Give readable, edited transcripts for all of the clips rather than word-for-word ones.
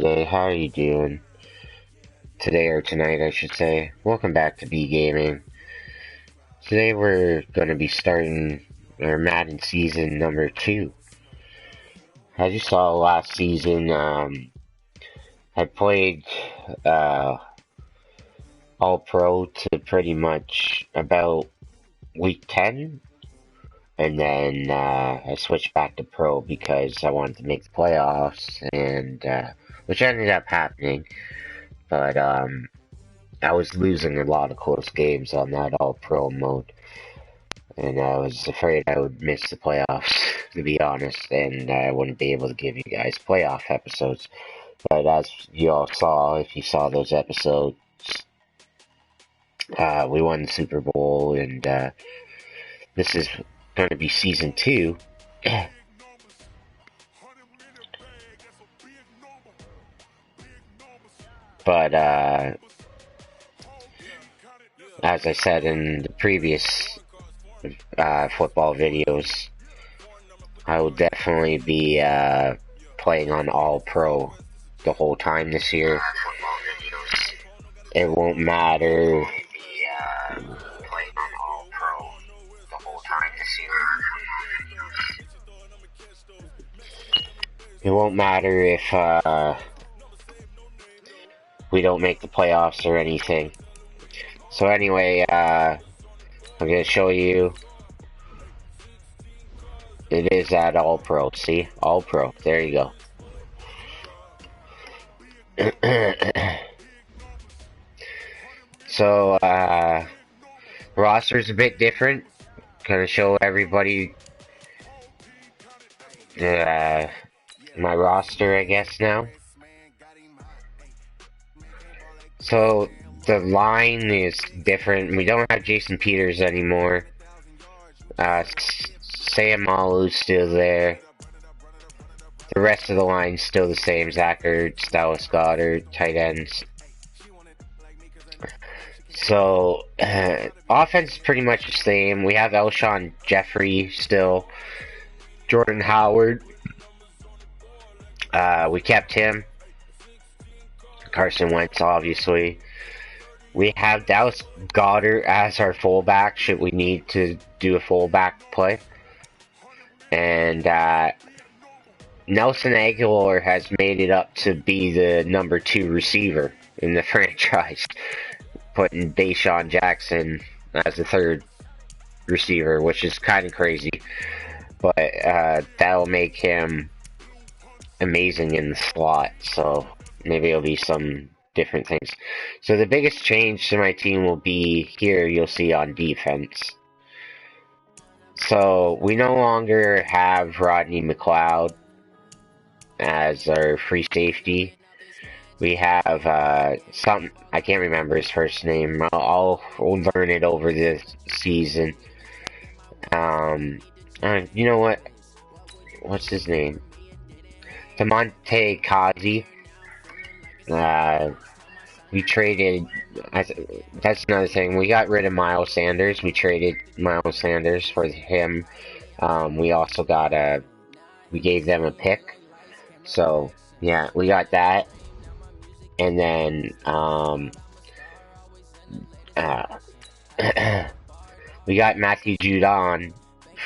today. How are you doing? Today or tonight, I should say. Welcome back to B Gaming. Today we're going to be starting our Madden season number 2. As you saw last season, I played All-Pro to pretty much about week 10. And then I switched back to Pro because I wanted to make the playoffs, and which ended up happening. But I was losing a lot of close games on that All-Pro mode, and I was afraid I would miss the playoffs, to be honest, and I wouldn't be able to give you guys playoff episodes. But as you all saw, if you saw those episodes, we won the Super Bowl, and this is going to be season 2. But as I said in the previous football videos, I will definitely be playing on All-Pro the whole time this year. It won't matter. It won't matter if we don't make the playoffs or anything. So anyway, I'm going to show you. It is at All-Pro. See? All-Pro. There you go. So, roster's a bit different. Gonna show everybody my roster, I guess, now. So, the line is different. We don't have Jason Peters anymore. Sam Malu's still there. The rest of the line's still the same. Zach Ertz, Dallas Goedert, tight ends. So, offense is pretty much the same. We have Alshon Jeffrey still. Jordan Howard. We kept him. Carson Wentz, obviously. We have Dallas Goedert as our fullback, should we need to do a fullback play. And Nelson Aguilar has made it up to be the number 2 receiver in the franchise, putting Deshaun Jackson as the 3rd receiver, which is kind of crazy. But that'll make him amazing in the slot, so maybe it'll be some different things. So the biggest change to my team will be here, you'll see on defense. So we no longer have Rodney McLeod as our free safety. We have some, I can't remember his first name. I'll learn it over this season. You know what? What's his name? Damontae Kazi. We traded. That's another thing. We got rid of Miles Sanders. We traded Miles Sanders for him. We also got we gave them a pick. So yeah, we got that. And then we got Matthew Judon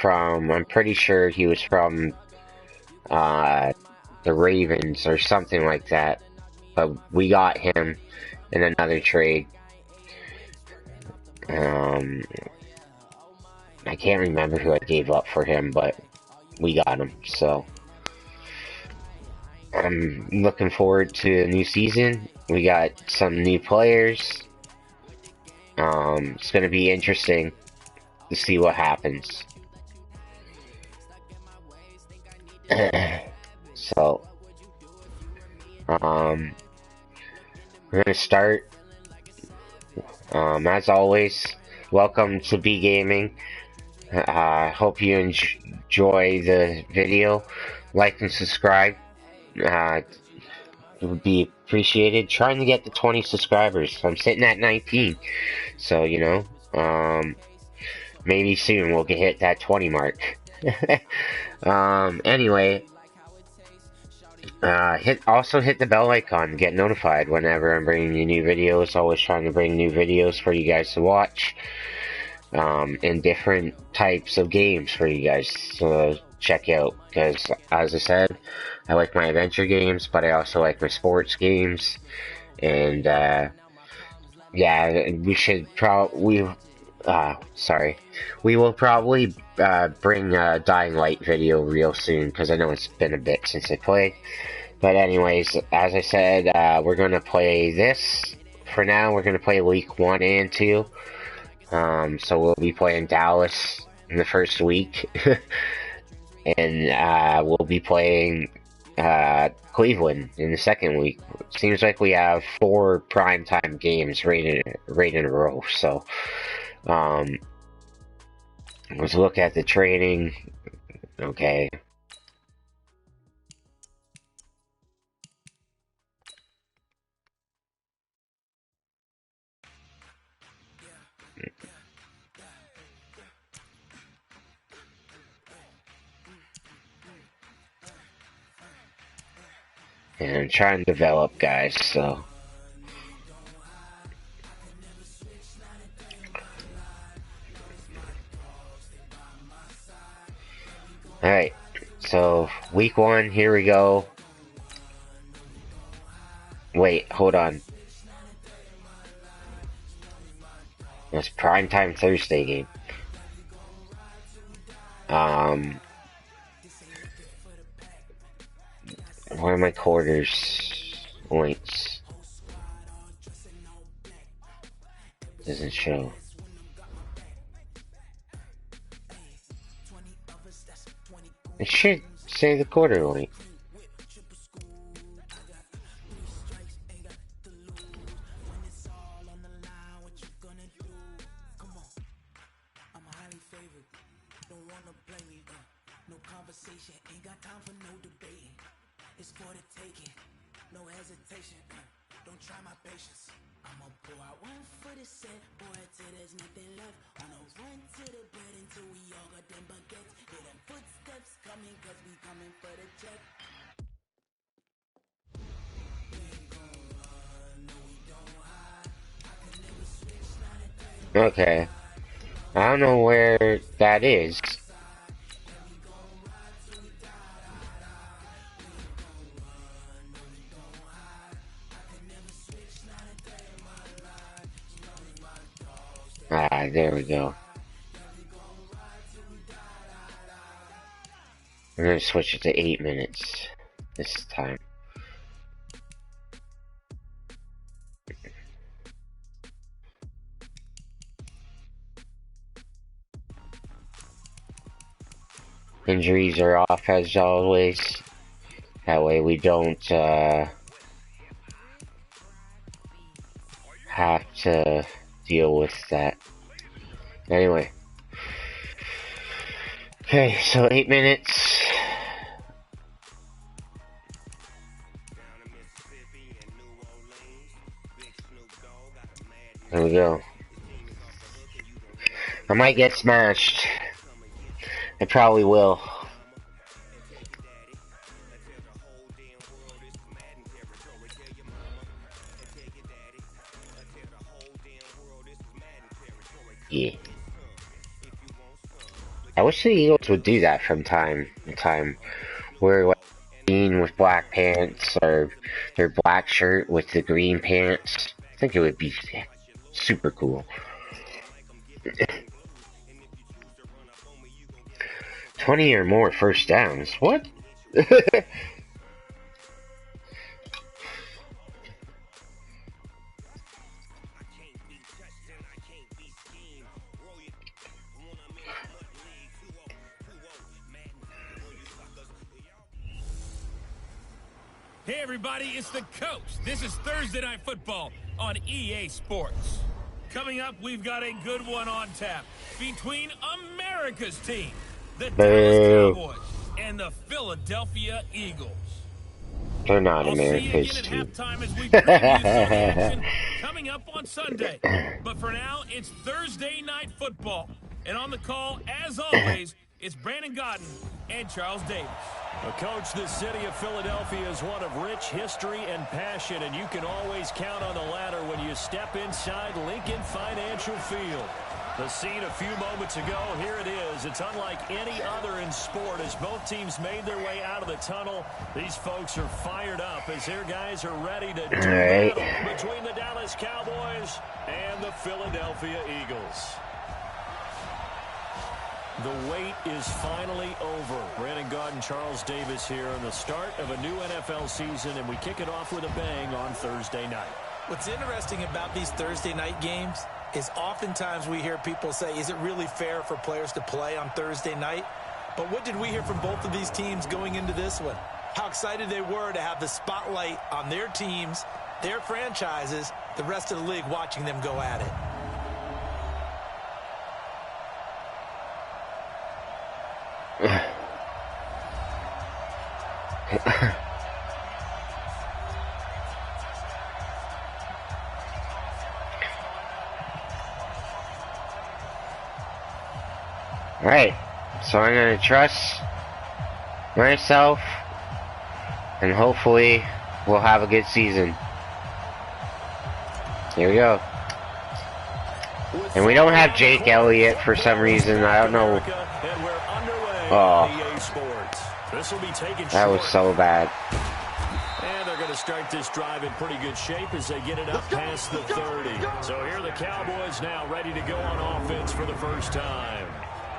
from. I'm pretty sure he was from the Ravens or something like that. But we got him in another trade. I can't remember who I gave up for him, but we got him. So I'm looking forward to a new season. We got some new players. It's going to be interesting to see what happens. So, we're going to start. As always, welcome to B Gaming. Hope you enjoy the video. Like and subscribe. It would be appreciated. Trying to get to 20 subscribers. I'm sitting at 19. So, you know, maybe soon we'll hit that 20 mark. Anyway, Also hit the bell icon to get notified whenever I'm bringing you new videos. Always trying to bring new videos for you guys to watch, and different types of games for you guys to check out. Because, as I said, I like my adventure games, but I also like my sports games. And yeah, we will probably bring a Dying Light video real soon, because I know it's been a bit since I played. But anyways, as I said, we're going to play this. For now, we're going to play week 1 and 2. So we'll be playing Dallas in the first week. And we'll be playing Cleveland in the second week. Seems like we have 4 primetime games right in a row. So let's look at the training. Okay. And I'm trying to develop guys, so. Alright, so week 1, here we go. Wait, hold on. That's primetime Thursday game. Where are my quarters points? Doesn't show. It should say the quarter length. Okay. I don't know where that is. Ah, there we go. I'm gonna switch it to 8 minutes this time. Injuries are off as always. That way we don't have to deal with that. Anyway. Okay, so 8 minutes. There we go. I might get smashed. I probably will. Yeah. I wish the Eagles would do that from time to time. Wear like green with black pants, or their black shirt with the green pants. I think it would be super cool. 20 or more first downs. What? Hey everybody, it's the coach. This is Thursday Night Football on EA Sports. Coming up, we've got a good one on tap between America's team, the Dallas Cowboys, and the Philadelphia Eagles. They're not I'll America's see you team. again at halftime as we preview some of the action coming up on Sunday. But for now, it's Thursday Night Football. And on the call, as always, it's Brandon Gaudin and Charles Davis. Well, Coach, the city of Philadelphia is one of rich history and passion, and you can always count on the ladder when you step inside Lincoln Financial Field. The scene a few moments ago, here it is. It's unlike any other in sport as both teams made their way out of the tunnel. These folks are fired up as their guys are ready to do battle between the Dallas Cowboys and the Philadelphia Eagles. The wait is finally over. Brandon Gaudin, Charles Davis here on the start of a new NFL season, and we kick it off with a bang on Thursday night. What's interesting about these Thursday night games is oftentimes we hear people say, is it really fair for players to play on Thursday night? But what did we hear from both of these teams going into this one? How excited they were to have the spotlight on their teams, their franchises, the rest of the league watching them go at it. Alright, so I'm going to trust myself, and hopefully we'll have a good season. Here we go. And we don't have Jake Elliott for some reason. I don't know. Oh, that was so bad. And they're going to start this drive in pretty good shape as they get it up past the 30. So here are the Cowboys now ready to go on offense for the first time.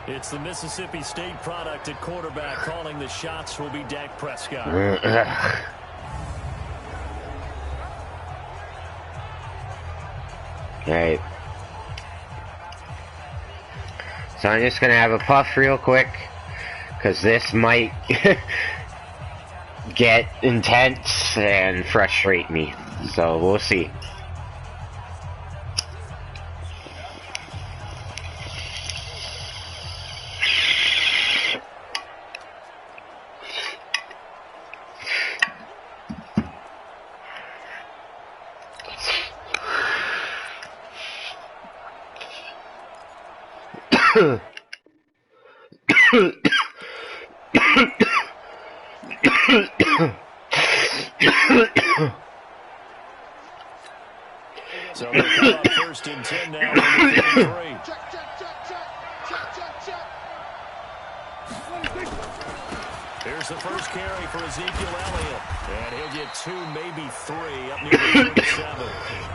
It's the Mississippi State product at quarterback. Calling the shots will be Dak Prescott. Alright. So I'm just going to have a puff real quick, because this might get intense and frustrate me. So we'll see. So they come up first and 10 now. Here's the first carry for Ezekiel Elliott. And he'll get 2, maybe 3 up near the 47.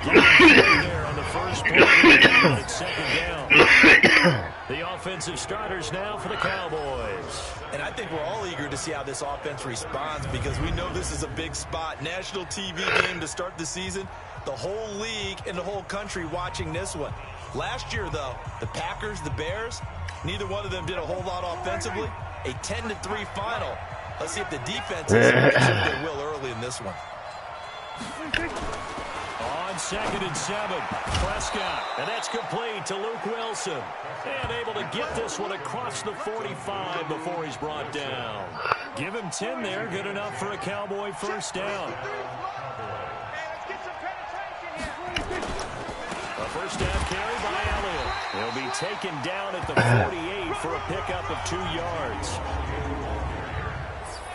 Getting there on the first play. It's second down. The offensive starters now for the Cowboys. And I think we're all eager to see how this offense responds, because we know this is a big spot. National TV game to start the season. The whole league and the whole country watching this one. Last year, though, the Packers, the Bears, neither one of them did a whole lot offensively. A 10-3 final. Let's see if the defense is they will early in this one. On 2nd and 7, Prescott, and that's complete to Luke Wilson. And able to get this one across the 45 before he's brought down. Give him 10 there, good enough for a Cowboy first down. A first down carry by Elliott. He'll be taken down at the 48 for a pickup of 2 yards.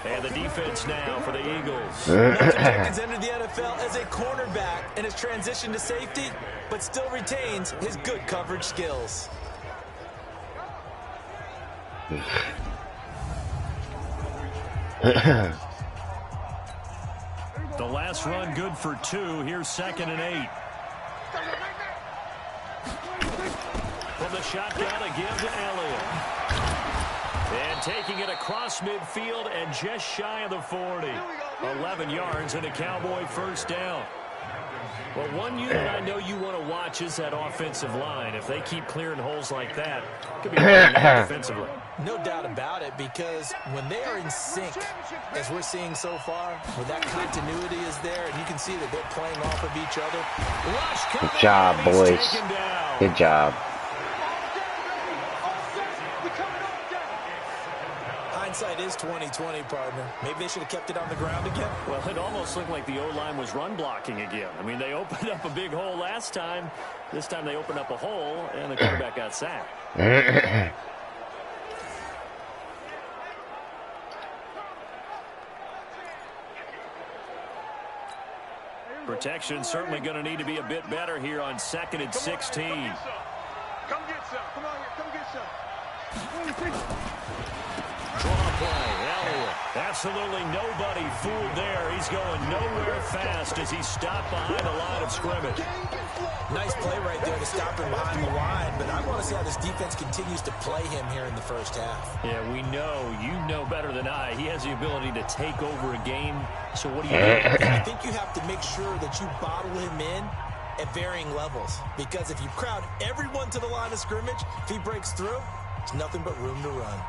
And the defense now for the Eagles. Malcolm Jenkins entered the NFL as a cornerback and has transitioned to safety, but still retains his good coverage skills. The last run good for 2. Here's 2nd and 8. From the shotgun again to Elliott. And taking it across midfield and just shy of the 40. 11 yards and a Cowboy first down. Well, one unit I know you want to watch is that offensive line. If they keep clearing holes like that, it could be defensively. No doubt about it, because when they are in sync, as we're seeing so far, where that continuity is there, and you can see that they're playing off of each other. Good job, boys. Good job. Hindsight is 20/20, partner. Maybe they should have kept it on the ground again. Well, it almost looked like the O-line was run blocking again. I mean, they opened up a big hole last time. This time they opened up a hole, and the quarterback got sacked. Protection certainly going to need to be a bit better here on 2nd and 16. Come get some. Come on here. Come get some. Draw play. Elliott. Absolutely nobody fooled there. He's going nowhere fast as he's stopped behind the line of scrimmage. Nice play right there to stop him behind the line, but I want to see how this defense continues to play him here in the first half. Yeah, we know. You know better than I. He has the ability to take over a game. So what do you do? I think you have to make sure that you bottle him in at varying levels, because if you crowd everyone to the line of scrimmage, if he breaks through, there's nothing but room to run.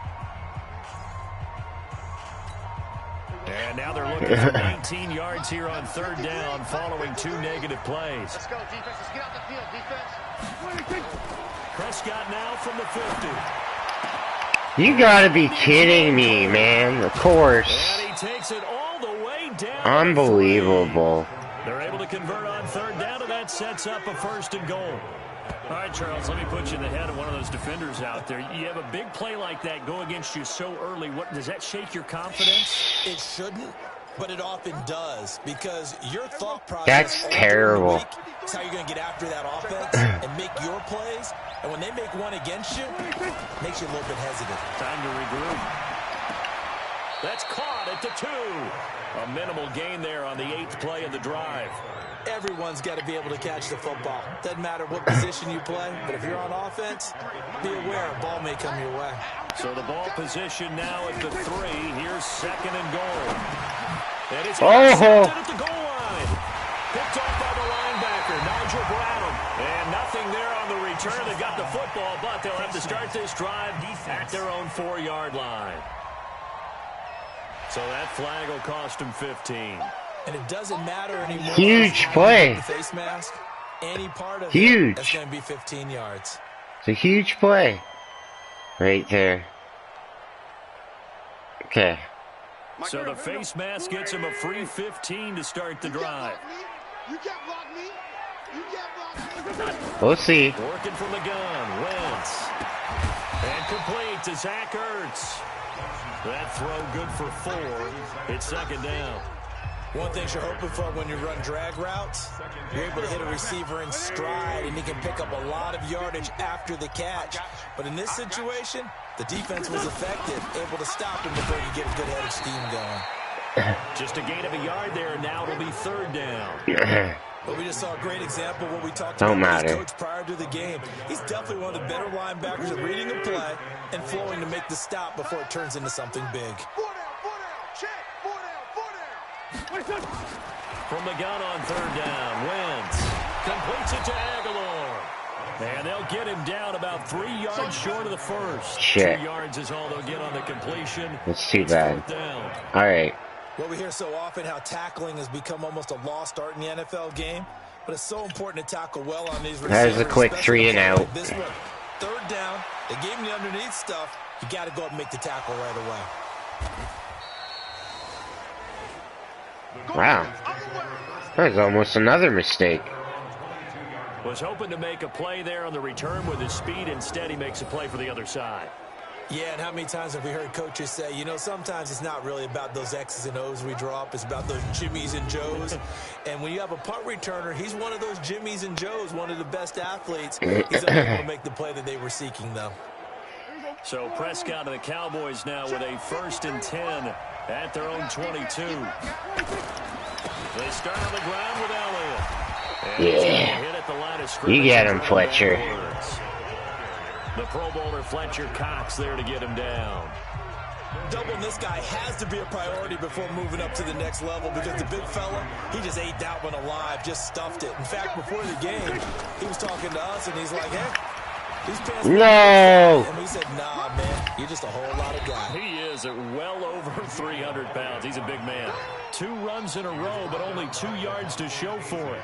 And now they're looking for 19 yards here on 3rd down following 2 negative plays. Let's go, defense. Let's get out the field, defense. Prescott now from the 50. You gotta be kidding me, man. Of course. And he takes it all the way down. Unbelievable. They're able to convert on 3rd down, and that sets up a 1st and goal. All right, Charles, let me put you in the head of one of those defenders out there. You have a big play like that go against you so early. What does that shake your confidence? It shouldn't, but it often does, because your thought process... That's terrible. It's how you're going to get after that offense and make your plays. And when they make one against you, it makes you a little bit hesitant. Time to regroup. That's caught at the 2. A minimal gain there on the 8th play of the drive. Everyone's got to be able to catch the football. Doesn't matter what position you play, but if you're on offense, be aware a ball may come your way. So the ball position now at the 3. Here's 2nd and goal. And it's Oh! at the goal line. Picked off by the linebacker, Nigel Bradham. And nothing there on the return. They've got the football, but they'll have to start this drive at their own 4-yard line. So that flag will cost them 15. And it doesn't matter anymore. Huge play. The face mask, any part of Huge. it, that's going to be 15 yards. It's a huge play. Right there. Okay. So the face mask gets him a free 15 to start the drive. You can't block me. You can't block me. We'll see. Working from the gun, Wentz. And complete to Zach Ertz. That throw good for 4. It's 2nd down. One thing you're hoping for when you run drag routes, you're able to hit a receiver in stride, and he can pick up a lot of yardage after the catch. But in this situation, the defense was effective, able to stop him before you get a good head of steam going. Just a gain of a yard there, and now it'll be 3rd down. But we just saw a great example of what we talked Don't about with his matter. coach prior to the game. He's definitely one of the better linebackers at reading the play and flowing to make the stop before it turns into something big. 4 down, 4 down. Check. 4 down, 4 down. From the gun on 3rd down, Wentz completes it to Aguilar. And they'll get him down about 3 yards short of the 1st. Shit. 2 yards is all they'll get on the completion. It's too bad. 4th down. Alright. Well, we hear so often how tackling has become almost a lost art in the NFL game, but it's so important to tackle well on these receivers. That was a quick especially 3 and on a play out. like this one. 3rd down, they gave him the underneath stuff. You got to go up and make the tackle right away. Wow. That was almost another mistake. Was hoping to make a play there on the return with his speed. Instead, he makes a play for the other side. Yeah, and how many times have we heard coaches say, you know, sometimes it's not really about those X's and O's we draw up. It's about those Jimmies and Joes. And when you have a punt returner, he's one of those Jimmies and Joes, one of the best athletes. He's unable to make the play that they were seeking, though. So Prescott and the Cowboys now with a 1st and 10 at their own 22. They start on the ground with Elliott. And he's gonna hit at the line of scrimmage. You get him, Fletcher. The Pro Bowler Fletcher Cox there to get him down. Doubling this guy has to be a priority before moving up to the next level, because the big fella, he just ate that one alive, just stuffed it. In fact, before the game, he was talking to us, and he's like, hey, these pants... No! And we said, nah, man, you're just a whole lot of guy. He is at well over 300 pounds. He's a big man. 2 runs in a row, but only 2 yards to show for it.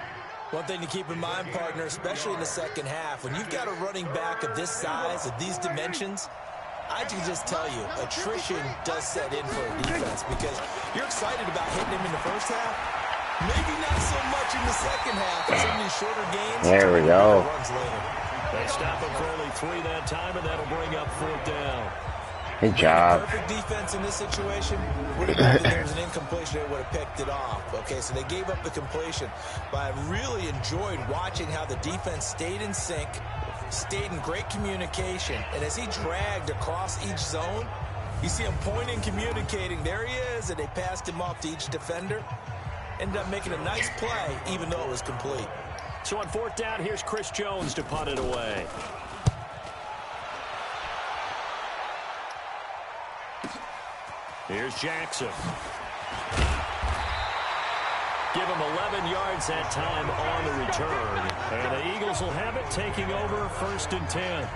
One thing to keep in mind, partner, especially in the second half, when you've got a running back of this size, of these dimensions, I can just tell you, attrition does set in for a defense, because you're excited about hitting him in the first half. Maybe not so much in the second half. Some of these shorter games. There we go. Runs later. They stop him for only 3 that time, and that'll bring up 4th down. Good Being a job. perfect defense in this situation would have been that there was an incompletion, they would have picked it off. Okay, so they gave up the completion, but I really enjoyed watching how the defense stayed in sync, stayed in great communication, and as he dragged across each zone, you see him pointing, communicating, there he is, and they passed him off to each defender. Ended up making a nice play, even though it was complete. So on 4th down, here's Chris Jones to punt it away. Here's Jackson. Give him 11 yards that time on the return. And the Eagles will have it, taking over 1st and 10.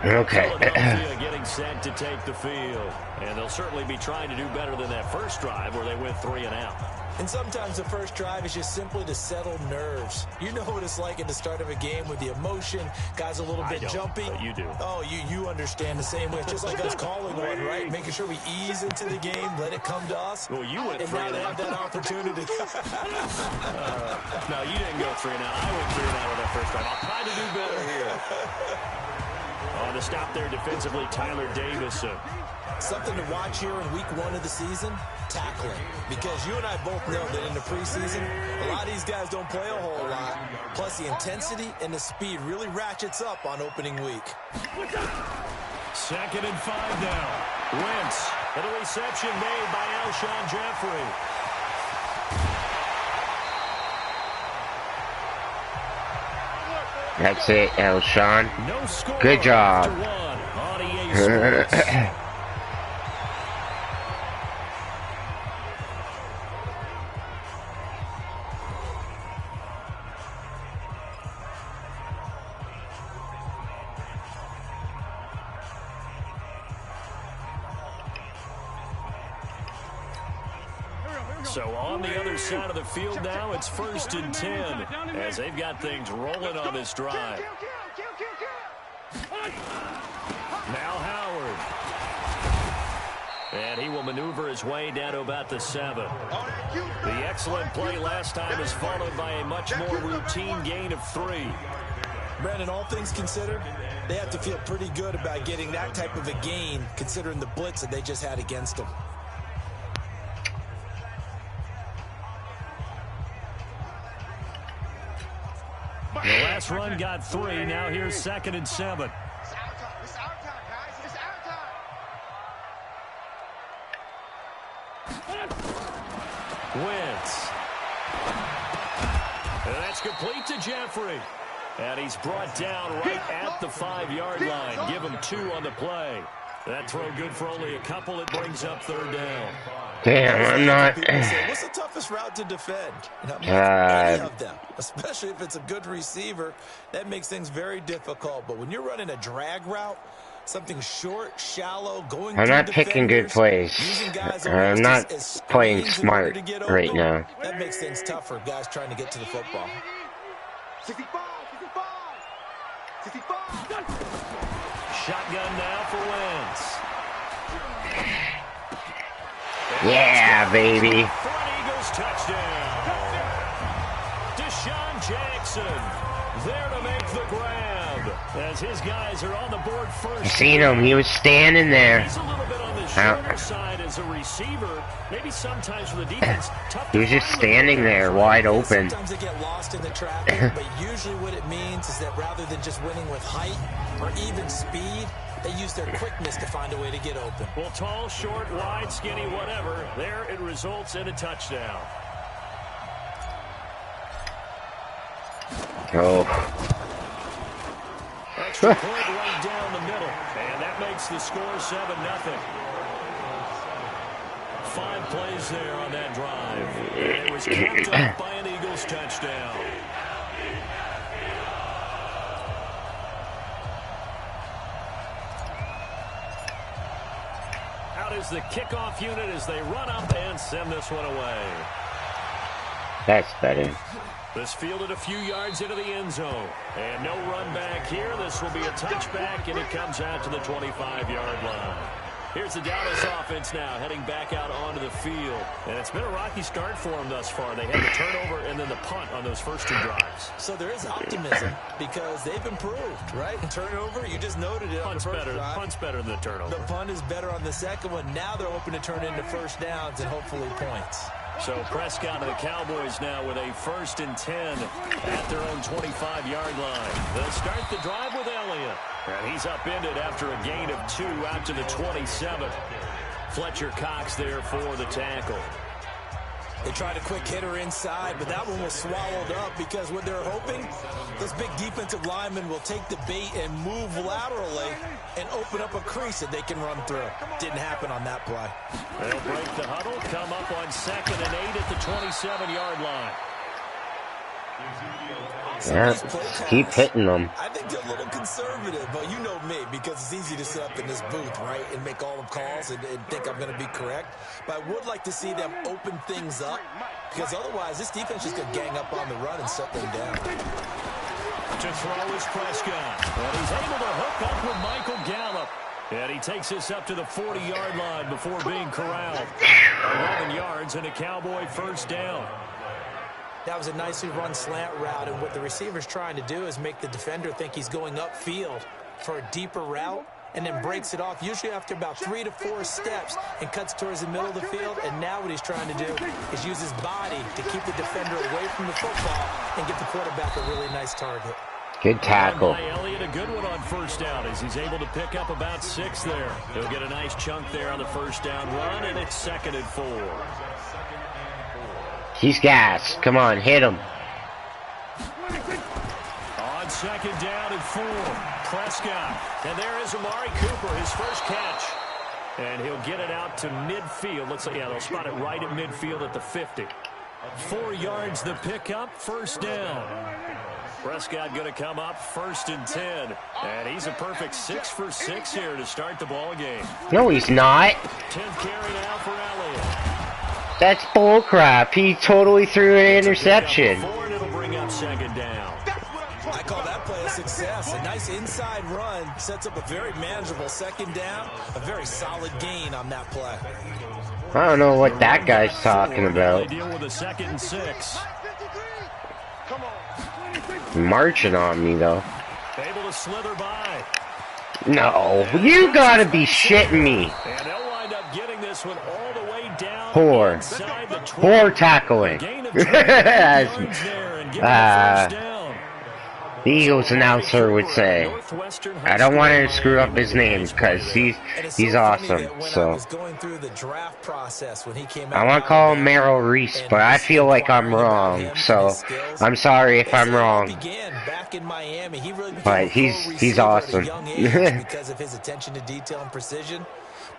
Okay. Philadelphia getting set to take the field. And they'll certainly be trying to do better than that first drive where they went 3 and out. And sometimes the first drive is just simply to settle nerves. You know what it's like at the start of a game with the emotion, guys a little bit jumpy. But you do. Oh, you understand the same way. It's just like us calling one, right? Making sure we ease into the game, let it come to us. Well, you went and 3 now and they out. have that opportunity. No, you didn't go 3 and out. I went 3 and out with that first drive. I'll try to do better here. On the stop there defensively, Tyler Davison. Something to watch here in week 1 of the season, tackling. Because you and I both know that in the preseason, a lot of these guys don't play a whole lot. Plus, the intensity and the speed really ratchets up on opening week. 2nd and 5 now. Wentz. And a reception made by Alshon Jeffrey. That's it, Alshon. No score. Good job. After one on EA Sports. So on the other side of the field now, it's 1st and 10 as they've got things rolling on this drive. Now Howard. And he will maneuver his way down to about the 7. The excellent play last time is followed by a much more routine gain of 3. Brandon, all things considered, they have to feel pretty good about getting that type of a gain considering the blitz that they just had against them. The last run got 3. Now here's 2nd and 7. It's our time. It's our time, guys. It's our time. Wentz. And that's complete to Jeffrey. And he's brought down right at the 5-yard line. Give him 2 on the play. That throw good for only a couple. It brings up 3rd down. Damn, I'm not. What's the toughest route to defend? Any of them, especially if it's a good receiver. That makes things very difficult. But when you're running a drag route, something short, shallow, going I'm not picking good plays. I'm not playing smart right now. That makes things tough for guys trying to get to the football. 65, 65, 65. Shotgun now for Wentz. Yeah, baby. For an Eagles touchdown. Deshaun Jackson there to make the grab as his guys are on the board first. I seen him. He was standing there. He's a little bit on the shorter side as a receiver. Maybe sometimes for the defense. He was just standing there, wide open. Sometimes they get lost in the traffic, but usually what it means is that rather than just winning with height or even speed, they use their quickness to find a way to get open. Well, tall, short, wide, skinny, whatever. There it results in a touchdown. Oh. Extra point right down the middle. And that makes the score 7-0. 5 plays there on that drive. And it was capped up by an Eagles touchdown. Out is the kickoff unit as they run up and send this one away. That's better. This fielded a few yards into the end zone. And no run back here. This will be a touchback, and it comes out to the 25-yard line. Here's the Dallas offense now, heading back out onto the field. And it's been a rocky start for them thus far. They had the turnover and then the punt on those first 2 drives. So there is optimism because they've improved, right? Turnover, you just noted it. Punt's better. Drive. Punt's better than the turnover. The punt is better on the second one. Now they're hoping to turn into first downs and hopefully points. So Prescott and the Cowboys now with a 1st and 10 at their own 25-yard line. They'll start the drive with Elliott. And he's upended after a gain of 2 out to the 27. Fletcher Cox there for the tackle. They tried a quick hitter inside, but that one was swallowed up because what they're hoping, this big defensive lineman will take the bait and move laterally and open up a crease that they can run through. Didn't happen on that play. They'll break the huddle, come up on 2nd and 8 at the 27-yard line. Yeah, keep hitting them. I think they're a little conservative, but you know me, because it's easy to sit up in this booth, right, and make all the calls and think I'm going to be correct. But I would like to see them open things up, because otherwise this defense is going to gang up on the run and shut them down. To throw is Prescott, and he's able to hook up with Michael Gallup. And he takes us up to the 40-yard line before being corralled. 11 yards and a Cowboy first down. That was a nicely run slant route, and what the receiver's trying to do is make the defender think he's going upfield for a deeper route, and then breaks it off, usually after about 3 to 4 steps, and cuts towards the middle of the field. And now what he's trying to do is use his body to keep the defender away from the football and give the quarterback a really nice target. Good tackle. Elliott, a good one on first down as he's able to pick up about 6 there. He'll get a nice chunk there on the first down run, and it's 2nd and 4. He's gassed. Come on, hit him. On 2nd down and 4, Prescott. And there is Amari Cooper, his first catch. And he'll get it out to midfield. Looks like, yeah, they'll spot it right at midfield at the 50. 4 yards the pickup, first down. Prescott going to come up 1st and 10. And he's a perfect 6 for 6 here to start the ball game. No, he's not. 10th carry now for Elliott. That's bullcrap. He totally threw an interception. And it'll bring up 2nd down. I call that play a success. A nice inside run sets up a very manageable 2nd down. A very solid gain on that play. I don't know what that guy's talking about. They deal with a 2nd and 6. Marching on me, though. Able to slither by. No, you gotta be shitting me. And they'll wind up getting this one all the way down. Poor. Poor tackling. The Eagles announcer would say, I don't want to screw up his name because he's awesome. So I want to call him Merrill Reese, but I feel like I'm wrong. So I'm sorry if I'm wrong. But he's awesome. Because of his attention to detail and precision.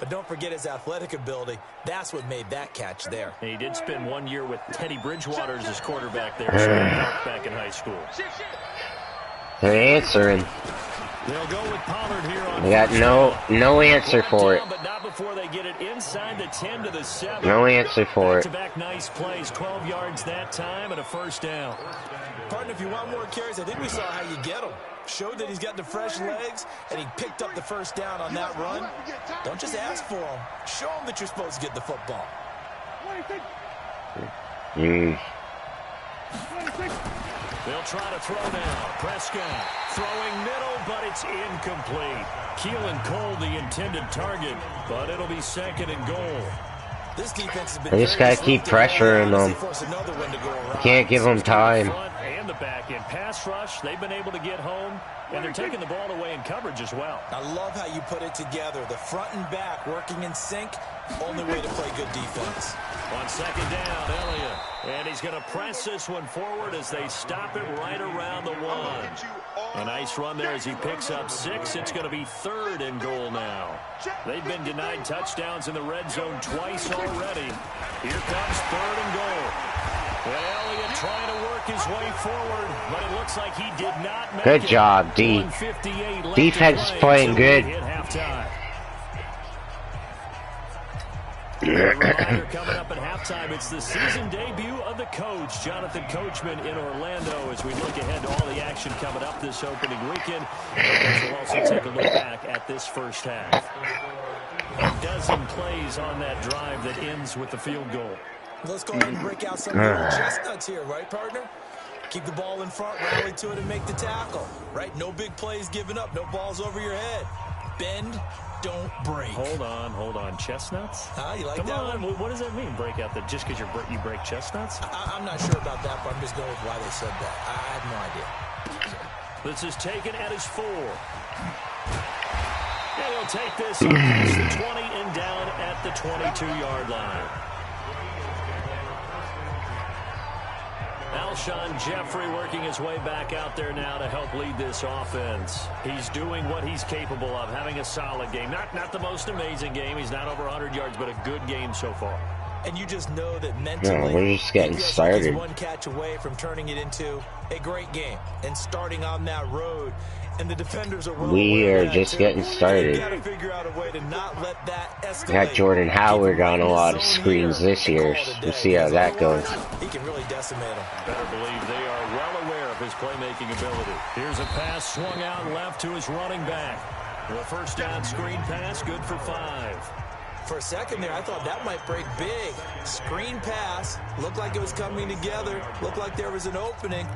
But don't forget his athletic ability. That's what made that catch there. And he did spend 1 year with Teddy Bridgewater as his quarterback there, back in high school. They're answering. They'll go with Pollard here on. They got no answer for it. But not before they get it inside the 10 to the 7. No answer for it. Back-to-back nice plays, 12 yards that time and a first down. Partner, if you want more carries, I think we saw how you get them. Showed that he's got the fresh legs, and he picked up the first down on that run. Don't just ask for him. Show him that you're supposed to get the football. They'll try to throw now. Prescott throwing middle, but it's incomplete. Keelan Cole, the intended target, but it'll be 2nd and goal. This defense has been I just gotta keep pressuring them. Can't give them time. And the back end pass rush, they've been able to get home, and they're taking the ball away in coverage as well. I love how you put it together. The front and back working in sync. Only way to play good defense. On 2nd down, Elliott. And he's going to press this one forward as they stop it right around the 1. A nice run there as he picks up 6. It's going to be 3rd and goal now. They've been denied touchdowns in the red zone twice already. Here comes 3rd and goal. And Elliott trying to work his way forward, but it looks like he did not make it. Good job, D. Defense is playing good. Reminder coming up at halftime, it's the season debut of the coach, Jonathan Coachman in Orlando, as we look ahead to all the action coming up this opening weekend. We'll also take a look back at this first half. dozen plays on that drive that ends with the field goal. Let's go ahead and break out some little chestnuts here, right, partner? Keep the ball in front, rally to it, and make the tackle, right? No big plays given up, no balls over your head. Bend, don't break. Hold on. Chestnuts? You like Come that on. one? What does that mean, break out? That just because you break chestnuts? I'm not sure about that, but I'm just going with why they said that. I have no idea. This is taken at his 4. And he'll take this across the 20 and down at the 22-yard line. Alshon Jeffrey working his way back out there now to help lead this offense. He's doing what he's capable of, having a solid game. Not the most amazing game. He's not over 100 yards, but a good game so far. And you just know that mentally, we're just getting started. He's one catch away from turning it into a great game and starting on that road. And the defenders are we are just getting started. Got to figure out a way to not let that escalate. Got Jordan Howard on a lot of screens this year. We'll see how that goes. He can really decimate them. Better believe they are well aware of his playmaking ability. Here's a pass swung out left to his running back. The first down screen pass, good for 5. For a second there, I thought that might break big. Screen pass, looked like it was coming together, looked like there was an opening.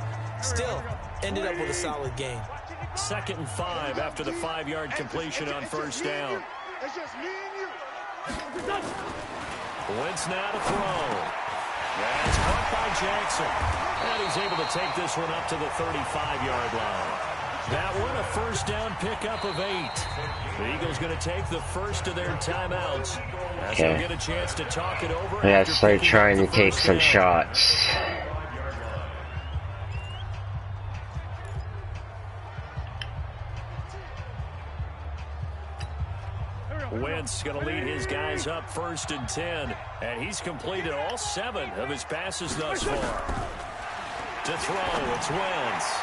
Still, ended up with a solid game. 2nd and 5 after the 5-yard completion on first down. It's just me and you. Wentz now to throw. That's caught by Jackson. And he's able to take this one up to the 35-yard line. That one a first down pickup of 8. The Eagles going to take the first of their timeouts. As they'll get a chance to talk it over. Yeah, start trying to take some shots. Wentz going to lead his guys up 1st and 10. And he's completed all 7 of his passes thus far. To throw, it's Wentz.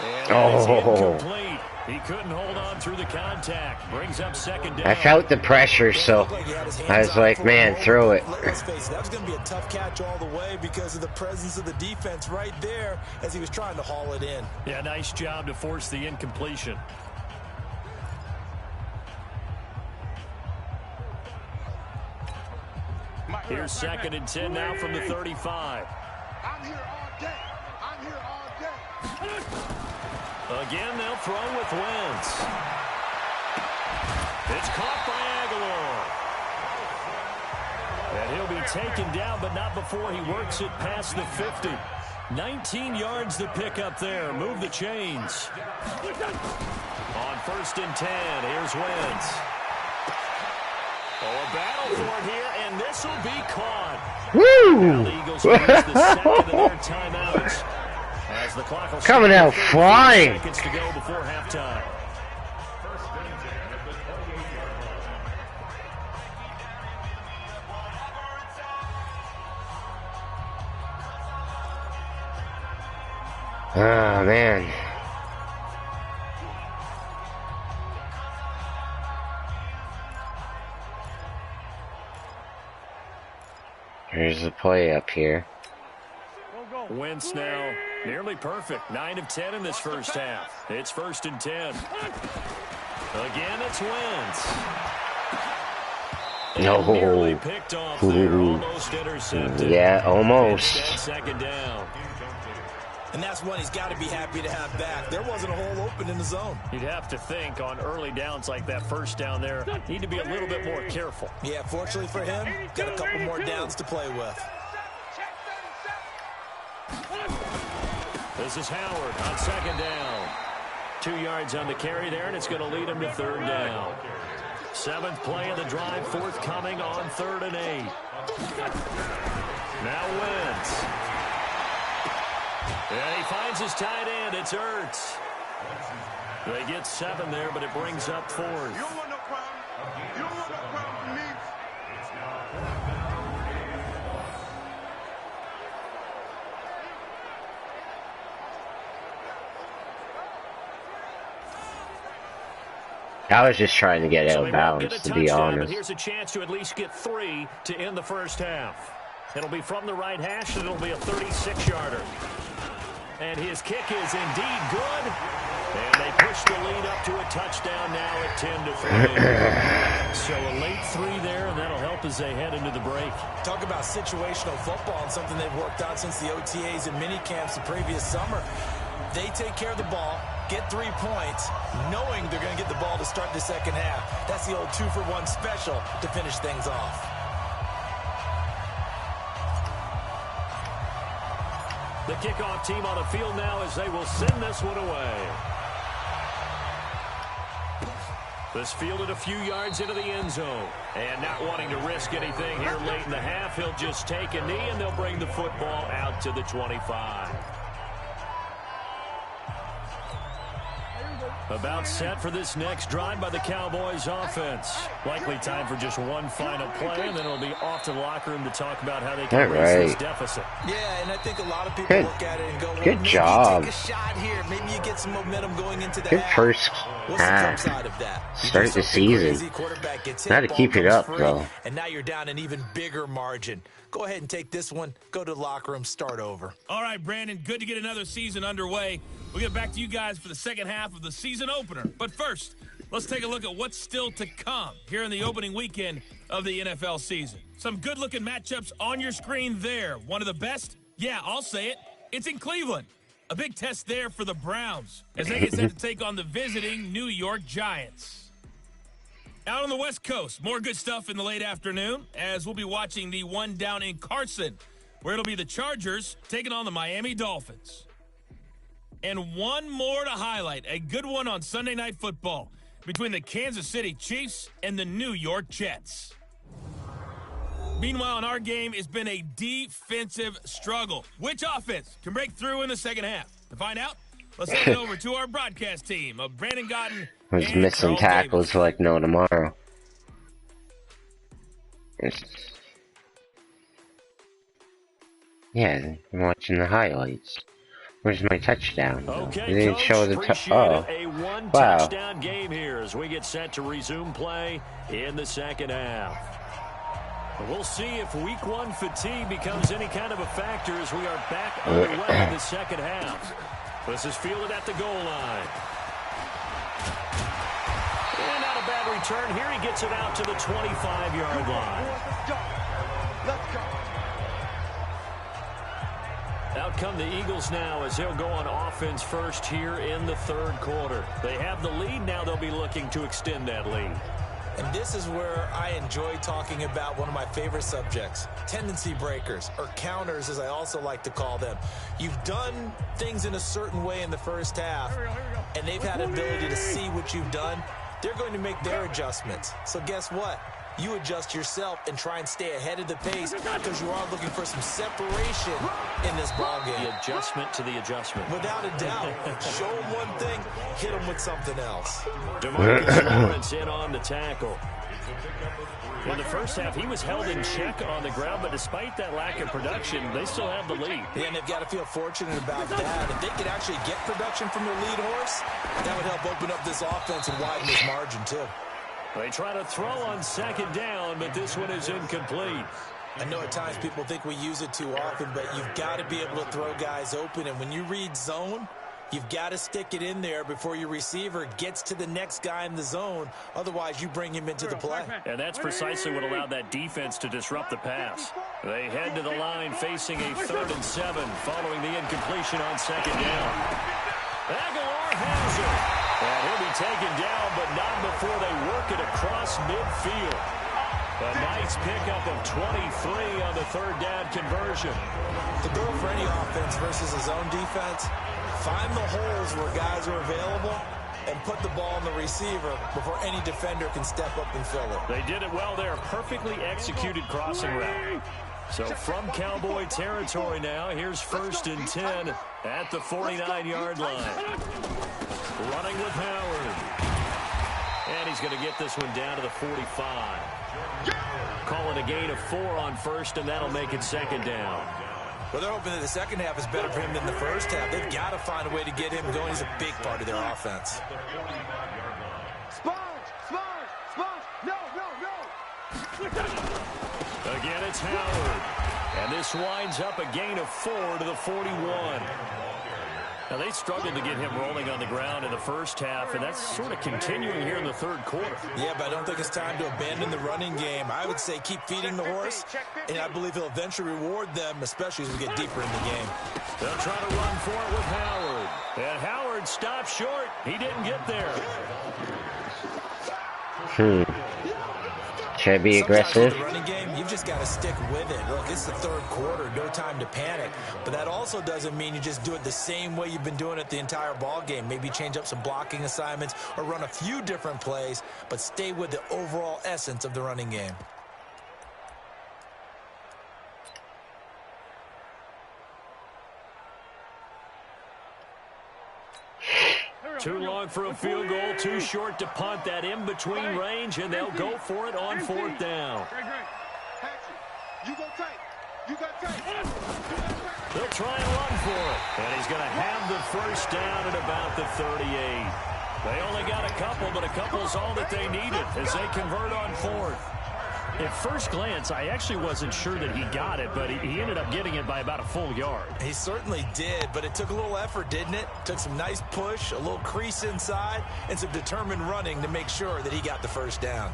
And it's incomplete. He couldn't hold on through the contact. Brings up 2nd down. I felt the pressure, so I was like, man, throw it. Let's face it, that was going to be a tough catch all the way because of the presence of the defense right there as he was trying to haul it in. Yeah, nice job to force the incompletion. Here's 2nd and 10 now from the 35. I'm here all day. I'm here all day. Again, they'll throw with Wentz. It's caught by Aguilar. And he'll be taken down, but not before he works it past the 50. 19 yards to pick up there. Move the chains. On 1st and 10, here's Wentz. Oh, a battle for it here, and this will be caught. Woo! Now the Eagles will use the 2nd of their timeouts. As the clock will coming out flying. Seconds to go before halftime. Oh, man. There's the play up here. Wentz now nearly perfect. 9 of 10 in this first half. It's 1st and 10. Again, it's Wentz. No. Nearly picked off there. Almost intercepted. Yeah, almost. 2nd down. And that's one he's got to be happy to have back. There wasn't a hole open in the zone. You'd have to think on early downs like that first down there, need to be a little bit more careful. Yeah, fortunately for him, got a couple more downs to play with. This is Howard on 2nd down. 2 yards on the carry there, and it's going to lead him to 3rd down. 7th play of the drive, forthcoming on 3rd and 8. Now Wentz. And he finds his tight end. It's Ertz. They get 7 there, but it brings up 4th. You don't want no problem. You don't want no problem from me. I was just trying to get out So of bounds, to be honest. But here's a chance to at least get 3 to end the first half. It'll be from the right hash, and it'll be a 36-yarder. And his kick is indeed good. And they push the lead up to a touchdown now at 10-3. So a late 3 there, and that'll help as they head into the break. Talk about situational football and something they've worked on since the OTAs and mini camps the previous summer. They take care of the ball, get 3 points, knowing they're going to get the ball to start the second half. That's the old 2-for-1 special to finish things off. The kickoff team on the field now as they will send this one away. This fielded a few yards into the end zone. And not wanting to risk anything here late in the half, he'll just take a knee and they'll bring the football out to the 25. About set for this next drive by the Cowboys offense. Likely time for just one final play, and then it'll be off to the locker room to talk about how they can raise this deficit. Yeah, and I think a lot of people look at it and go, well, good job. You take a shot here. Maybe you get some momentum going into the Good half. first What's the half. flip side of that? Start the season. Got to keep it up, though. And now you're down an even bigger margin. Go ahead and take this one, go to the locker room, start over. All right, Brandon, good to get another season underway. We'll get back to you guys for the second half of the season opener. But first, let's take a look at what's still to come here in the opening weekend of the NFL season. Some good-looking matchups on your screen there. One of the best? Yeah, I'll say it. It's in Cleveland. A big test there for the Browns as they get set to take on the visiting New York Giants. Out on the West Coast, more good stuff in the late afternoon as we'll be watching the one down in Carson, where it'll be the Chargers taking on the Miami Dolphins. And one more to highlight, a good one on Sunday Night Football between the Kansas City Chiefs and the New York Jets. Meanwhile, in our game, it's been a defensive struggle. Which offense can break through in the second half? To find out, let's head over to our broadcast team of Brandon Gotten Was and missing Carl tackles Davis. like no tomorrow. Yeah, I'm watching the highlights. Where's my touchdown? Okay, They didn't Coach, show the appreciate oh. it. A Wow. one-touchdown game here as we get set to resume play in the second half. We'll see if week one fatigue becomes any kind of a factor as we are back underway in the second half. This is fielded at the goal line. And not a bad return here. He gets it out to the 25-yard line. Let's go. Let's go. Out come the Eagles now as they'll go on offense first here in the third quarter. They have the lead. Now they'll be looking to extend that lead. And this is where I enjoy talking about one of my favorite subjects, tendency breakers, or counters as I also like to call them. You've done things in a certain way in the first half, and they've had ability to see what you've done. They're going to make their adjustments. So guess what? You adjust yourself and try and stay ahead of the pace because you are looking for some separation in this ballgame. The adjustment to the adjustment. Without a doubt. Show them one thing, hit them with something else. DeMarcus Lawrence in on the tackle. In the first half, he was held in check on the ground, but despite that lack of production, they still have the lead. Yeah, and they've got to feel fortunate about that. If they could actually get production from their lead horse, that would help open up this offense and widen this margin, too. They try to throw on second down, but this one is incomplete. I know at times people think we use it too often, but you've got to be able to throw guys open. And when you read zone, you've got to stick it in there before your receiver gets to the next guy in the zone. Otherwise, you bring him into the play. And that's precisely what allowed that defense to disrupt the pass. They head to the line facing a 3rd and 7 following the incompletion on second down. Aguilar has it. And he'll be taken down, but not before they work it across midfield. A nice pickup of 23 on the 3rd down conversion. The goal for any offense versus a zone defense, find the holes where guys are available and put the ball in the receiver before any defender can step up and fill it. They did it well there. Perfectly executed crossing route. So from Cowboy territory now, here's 1st and 10 at the 49-yard line. Running with Howard. And he's going to get this one down to the 45. Calling a gain of 4 on 1st, and that'll make it 2nd down. Well, they're hoping that the second half is better for him than the first half. They've got to find a way to get him going. He's a big part of their offense. Again, it's Howard. And this winds up a gain of 4 to the 41. Now, they struggled to get him rolling on the ground in the first half, and that's sort of continuing here in the third quarter. Yeah, but I don't think it's time to abandon the running game. I would say keep feeding the horse, and I believe he'll eventually reward them, especially as we get deeper in the game. They'll try to run for it with Howard. And Howard stopped short. He didn't get there. Should I be aggressive? Sometimes with the running game, you've just got to stick with it. Look, it's the third quarter, no time to panic. But that also doesn't mean you just do it the same way you've been doing it the entire ball game. Maybe change up some blocking assignments or run a few different plays, but stay with the overall essence of the running game. Too long for a field goal, too short to punt. That in-between range, and they'll go for it on fourth down. They'll try and run for it. And he's going to have the first down at about the 38. They only got a couple, but a couple is all that they needed as they convert on fourth. At first glance, I actually wasn't sure that he got it, but he ended up getting it by about a full yard. He certainly did, but it took a little effort, didn't it? Took some nice push, a little crease inside, and some determined running to make sure that he got the first down.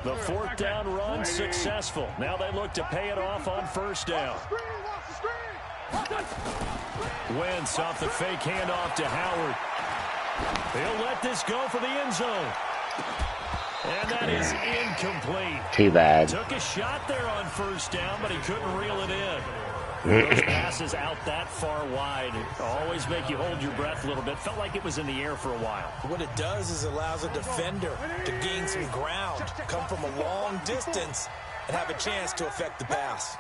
The fourth down run successful. Now they look to pay it off on first down. Wentz off the fake handoff to Howard. He'll let this go for the end zone. And that is incomplete. Too bad. Took a shot there on first down, but he couldn't reel it in. Those passes out that far wide always make you hold your breath a little bit. Felt like it was in the air for a while. What it does is allows a defender to gain some ground, come from a long distance, and have a chance to affect the pass.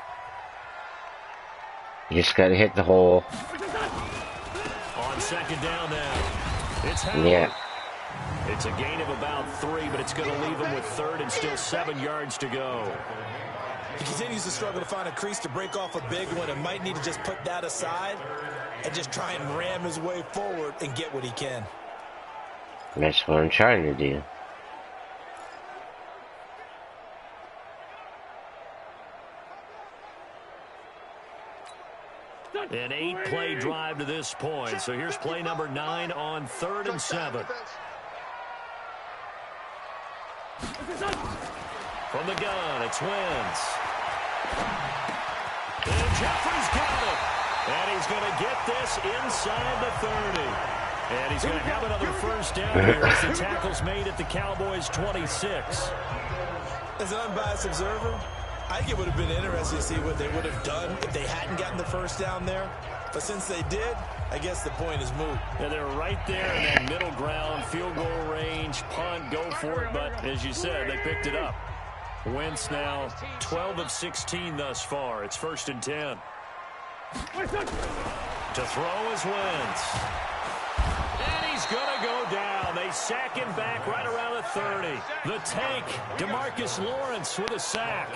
You just got to hit the hole. On second down now, it's Howard. Yeah. It's a gain of about 3, but it's going to leave him with third and still 7 yards to go. He continues to struggle to find a crease to break off a big one and might need to just put that aside and just try and ram his way forward and get what he can. That's what I'm trying to do. An 8-play drive to this point. So here's play number 9 on 3rd and 7. From the gun, it's Wentz. And Jeffrey's got it. And he's going to get this inside the 30. And he's going to have another first down here as the tackle's made at the Cowboys' 26. As an unbiased observer, I think it would have been interesting to see what they would have done if they hadn't gotten the first down there. But since they did, I guess the point is moot. Yeah, they're right there in that middle ground, field goal range, punt, go for it. But as you said, they picked it up. Wentz now 12 of 16 thus far. It's 1st and 10. To throw is Wentz. And he's going to go down. They sack him back right around the 30. The tank, DeMarcus Lawrence with a sack.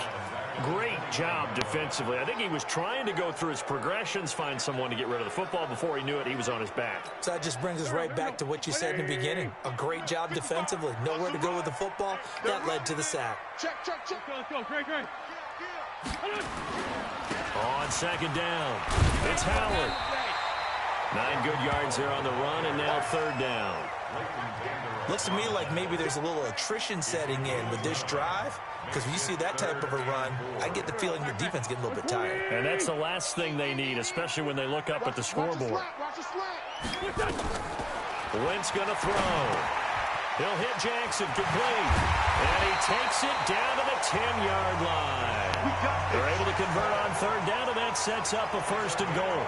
Great job defensively. I think he was trying to go through his progressions, find someone to get rid of the football. Before he knew it, he was on his back. So that just brings us right back to what you said in the beginning. A great job defensively. Nowhere to go with the football. That led to the sack. Check. Let's go. Great. On second down, it's Howard. 9 good yards there on the run, and now 3rd down. Looks to me like maybe there's a little attrition setting in with this drive, because when you see that type of a run, I get the feeling the defense getting a little bit tired. And that's the last thing they need, especially when they look up at the scoreboard. Wentz going to throw. He'll hit Jackson, complete. And he takes it down to the 10-yard line. They're able to convert on 3rd down, and that sets up a 1st and goal.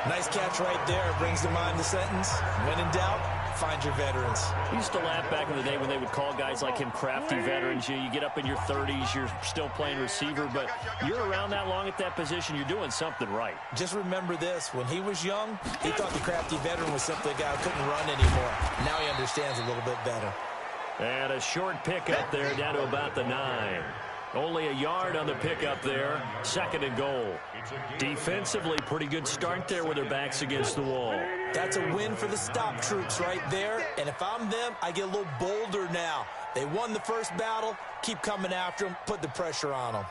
Nice catch right there. Brings to mind the sentence, when in doubt, find your veterans. We used to laugh back in the day when they would call guys like him crafty veterans. You get up in your 30s, you're still playing receiver, but you're around that long at that position, you're doing something right. Just remember this. When he was young, he thought the crafty veteran was simply a guy who couldn't run anymore. Now he understands a little bit better. And a short pickup there down to about the 9. Only a yard on the pickup there. 2nd and goal. Defensively, pretty good start there with their backs against the wall. That's a win for the stop troops right there. And if I'm them, I get a little bolder now. They won the first battle. Keep coming after them. Put the pressure on them.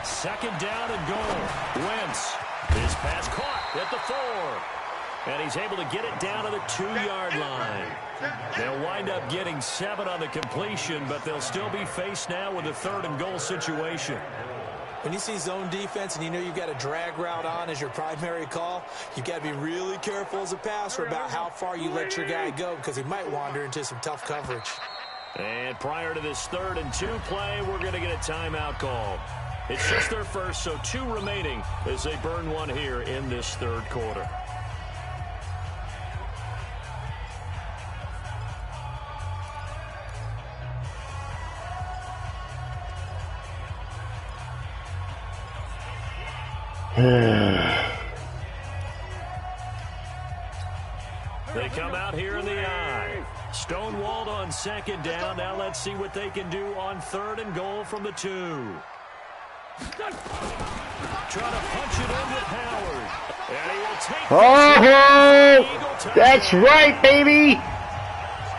Second down and goal. Wentz. His pass caught at the 4. And he's able to get it down to the 2-yard line. They'll wind up getting 7 on the completion, but they'll still be faced now with a 3rd and goal situation. When you see zone defense and you know you've got a drag route on as your primary call, you've got to be really careful as a passer about how far you let your guy go because he might wander into some tough coverage. And prior to this 3rd and 2 play, we're going to get a timeout called. It's just their first, so 2 remaining as they burn one here in this 3rd quarter. They come out here in the eye. Stonewalled on 2nd down. Now let's see what they can do on 3rd and goal from the 2. Trying to punch it in with Howard. And he will take Oh, that's right, baby.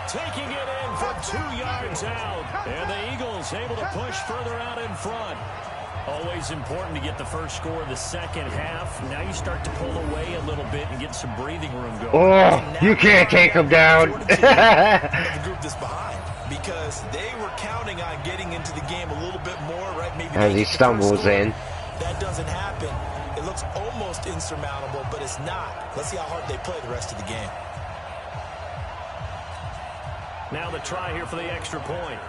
Taking it in from 2 yards out. And the Eagles able to push further out in front. Always important to get the first score of the second half. Now you start to pull away a little bit and get some breathing room going. Oh, you can't take him down. The group that's behind, because they were counting on getting into the game a little bit more, right? Maybe as he stumbles in. That doesn't happen. It looks almost insurmountable, but it's not. Let's see how hard they play the rest of the game. Now the try here for the extra point.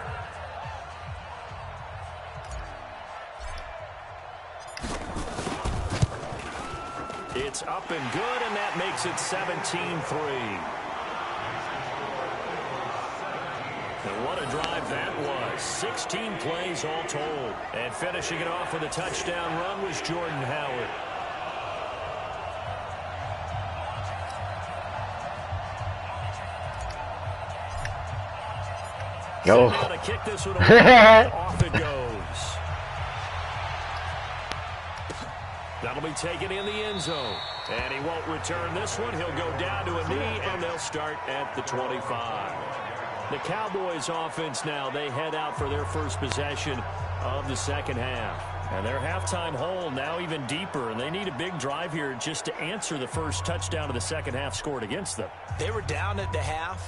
It's up and good, and that makes it 17-3. And what a drive that was. 16 plays all told. And finishing it off with a touchdown run was Jordan Howard. Go. So to kick this one away. Off it goes. That'll be taken in the end zone. And he won't return this one. He'll go down to a knee, and they'll start at the 25. The Cowboys offense now, they head out for their first possession of the second half. And their halftime hole now even deeper, and they need a big drive here just to answer the first touchdown of the second half scored against them. They were down at the half.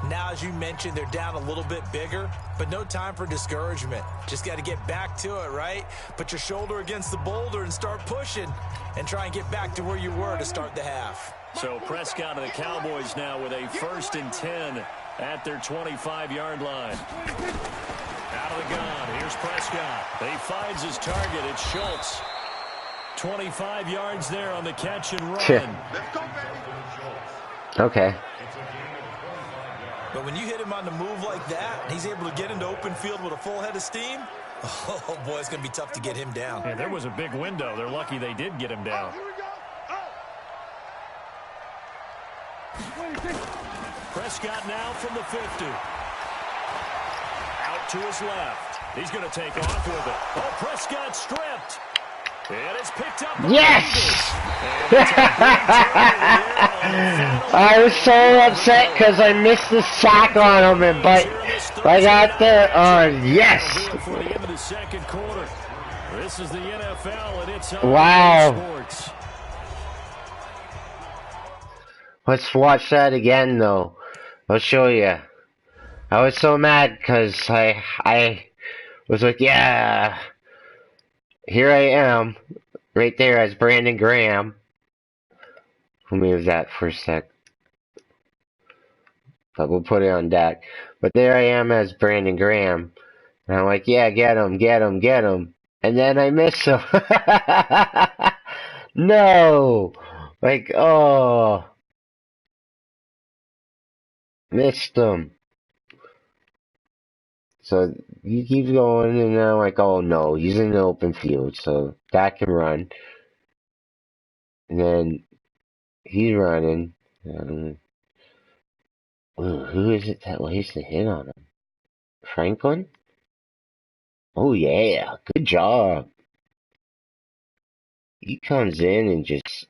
Now, as you mentioned, they're down a little bit bigger, but no time for discouragement. Just got to get back to it, right? Put your shoulder against the boulder and start pushing and try and get back to where you were to start the half. So Prescott and the Cowboys now with a 1st and 10 at their 25-yard line. Out of the gun. Here's Prescott. He finds his target. It's Schultz. 25 yards there on the catch and run. Okay. But when you hit him on the move like that, and he's able to get into open field with a full head of steam, oh, boy, it's going to be tough to get him down. Yeah, there was a big window. They're lucky they did get him down. Prescott now from the 50. Out to his left. He's going to take off with it. Oh, Prescott stripped. And it's picked up. Yes! I was so upset because I missed the sack on him, but I got the yes. For the end of the second quarter. This is the NFL, and it's wow. Sports. Let's watch that again, though. I'll show you. I was so mad because I was like, yeah. Here I am, right there as Brandon Graham. Let me move that for a sec. But we'll put it on deck. But there I am as Brandon Graham. And I'm like, yeah, get him, get him, get him. And then I miss him. No! Like, oh. Missed him. So he keeps going, and I'm like, oh no, he's in the open field, so that can run. And then he's running. Who is it that lays the hit on him? Franklin? Oh yeah, good job. He comes in and just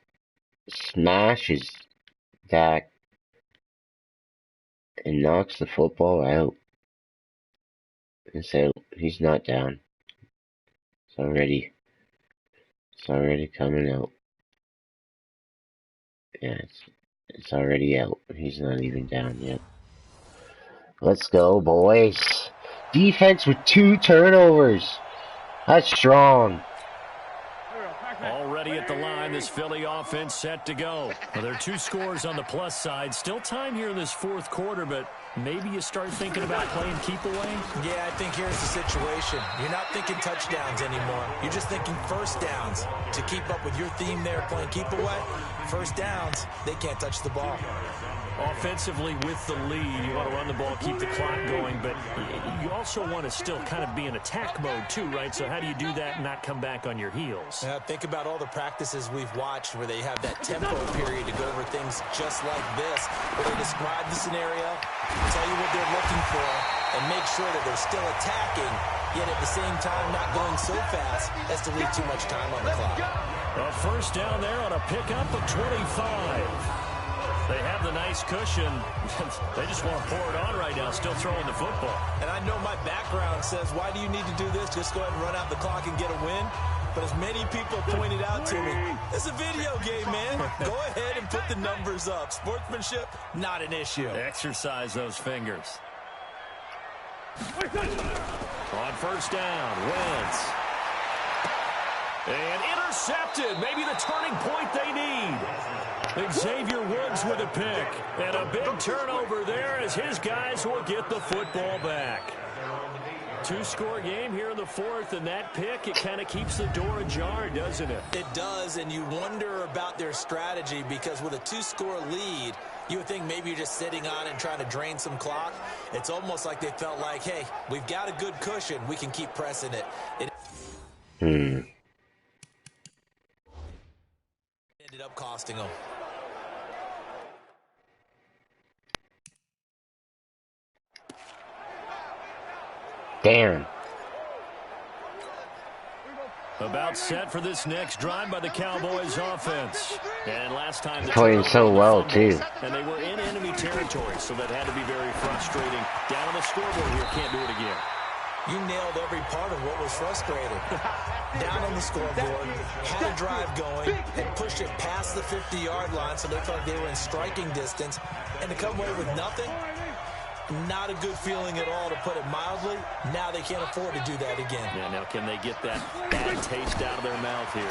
smashes Dak and knocks the football out. And so he's not down. So I'm ready. It's already coming out. Yeah, it's already out. He's not even down yet. Let's go, boys. Defense with 2 turnovers. That's strong. Already at the line, this Philly offense set to go. Well, there are 2 scores on the plus side. Still time here in this 4th quarter, but maybe you start thinking about playing keep away? Yeah, I think here's the situation. You're not thinking touchdowns anymore. You're just thinking first downs. To keep up with your theme there, playing keep away, first downs, they can't touch the ball. Offensively with the lead, you want to run the ball, keep the clock going, but you also want to still kind of be in attack mode too, right? So how do you do that and not come back on your heels? Think about all the practices we've watched where they have that tempo period to go over things just like this, where they describe the scenario, tell you what they're looking for, and make sure that they're still attacking, yet at the same time not going so fast as to leave too much time on the clock. A first down there on a pickup of 25. They have the nice cushion. They just want to pour it on right now, still throwing the football. And I know my background says, why do you need to do this? Just go ahead and run out the clock and get a win. But as many people pointed out to me, it's a video game, man. Go ahead and put the numbers up. Sportsmanship, not an issue. Exercise those fingers. On first down, Wentz. And intercepted. Maybe the turning point they need. Xavier Woods with a pick. And a big turnover there as his guys will get the football back. 2-score game here in the 4th, and that pick, it kind of keeps the door ajar, doesn't it? It does, and you wonder about their strategy because with a 2-score lead, you would think maybe you're just sitting on and trying to drain some clock. It's almost like they felt like, hey, we've got a good cushion. We can keep pressing it. It ended up costing them. Damn. About set for this next drive by the Cowboys offense. And last time they playing so well too. And they were in enemy territory, so that had to be very frustrating. Down on the scoreboard here, can't do it again. You nailed every part of what was frustrating. Down on the scoreboard, had a drive going, and pushed it past the 50-yard line, so they felt they were in striking distance. And to come away with nothing, not a good feeling at all, to put it mildly. Now they can't afford to do that again. Yeah, now can they get that bad taste out of their mouth here?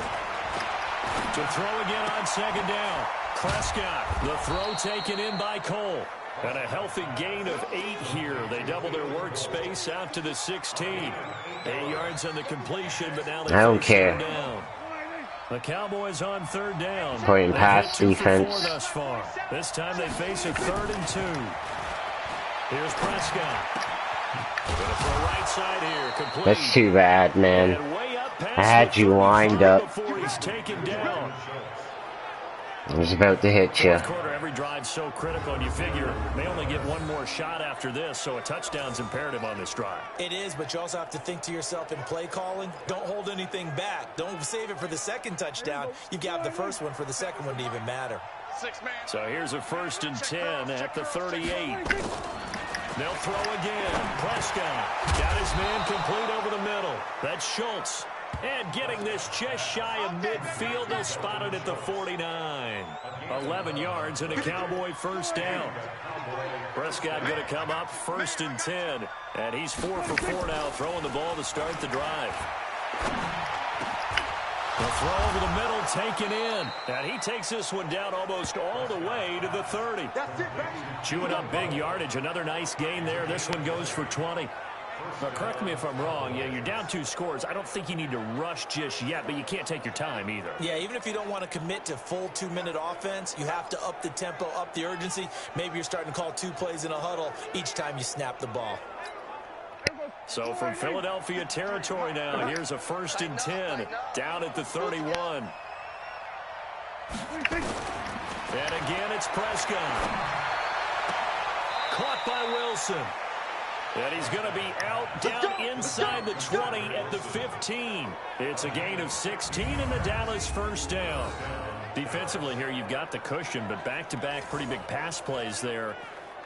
To throw again on second down. Prescott, the throw taken in by Cole. And a healthy gain of 8 here. They double their workspace out to the 16. 8 yards on the completion, but now they I don't care. Down. The Cowboys on 3rd down. Playing pass defense. Thus far. This time they face a 3rd and 2. Here's Prescott. Gonna throw right side here. Complete. That's too bad, man. I had you lined up. Before he's taken down. I was about to hit you. Quarter, every drive so critical, and you figure they only get one more shot after this, so a touchdown's imperative on this drive. It is, but you also have to think to yourself in play calling, don't hold anything back. Don't save it for the second touchdown. You got the first one for the second one to even matter. So here's a 1st and 10 at the 38. They'll throw again. Prescott got his man complete over the middle. That's Schultz. And getting this just shy of midfield, they'll spot it at the 49. 11 yards and a Cowboy first down. Prescott going to come up 1st and 10. And he's 4 for 4 now, throwing the ball to start the drive. The throw over the middle taken in. And he takes this one down almost all the way to the 30. Chewing up big yardage. Another nice gain there. This one goes for 20. Now, correct me if I'm wrong. Yeah, you're down 2 scores. I don't think you need to rush just yet, but you can't take your time either. Yeah, even if you don't want to commit to full 2-minute offense, you have to up the tempo, up the urgency. Maybe you're starting to call 2 plays in a huddle each time you snap the ball. So from Philadelphia territory now, here's a 1st and 10 down at the 31. And again, it's Prescott. Caught by Wilson. And he's going to be out down inside the 20 at the 15. It's a gain of 16 and the Dallas first down. Defensively here, you've got the cushion, but back-to-back pretty big pass plays there.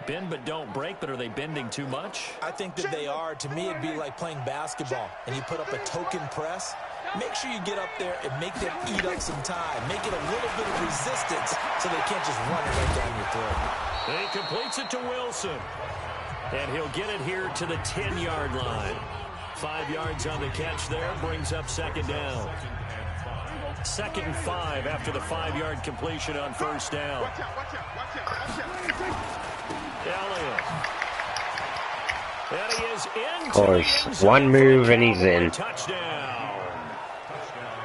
Bend but don't break, but are they bending too much? I think that they are. To me, it'd be like playing basketball, and you put up a token press, make sure you get up there and make them eat up some time. Make it a little bit of resistance so they can't just run it right down your throat. He completes it to Wilson. And he'll get it here to the 10-yard line. 5 yards on the catch there, brings up second down. 2nd and 5 after the 5-yard completion on first down. Elliott. And he is in. Of course, one move and he's in. Touchdown.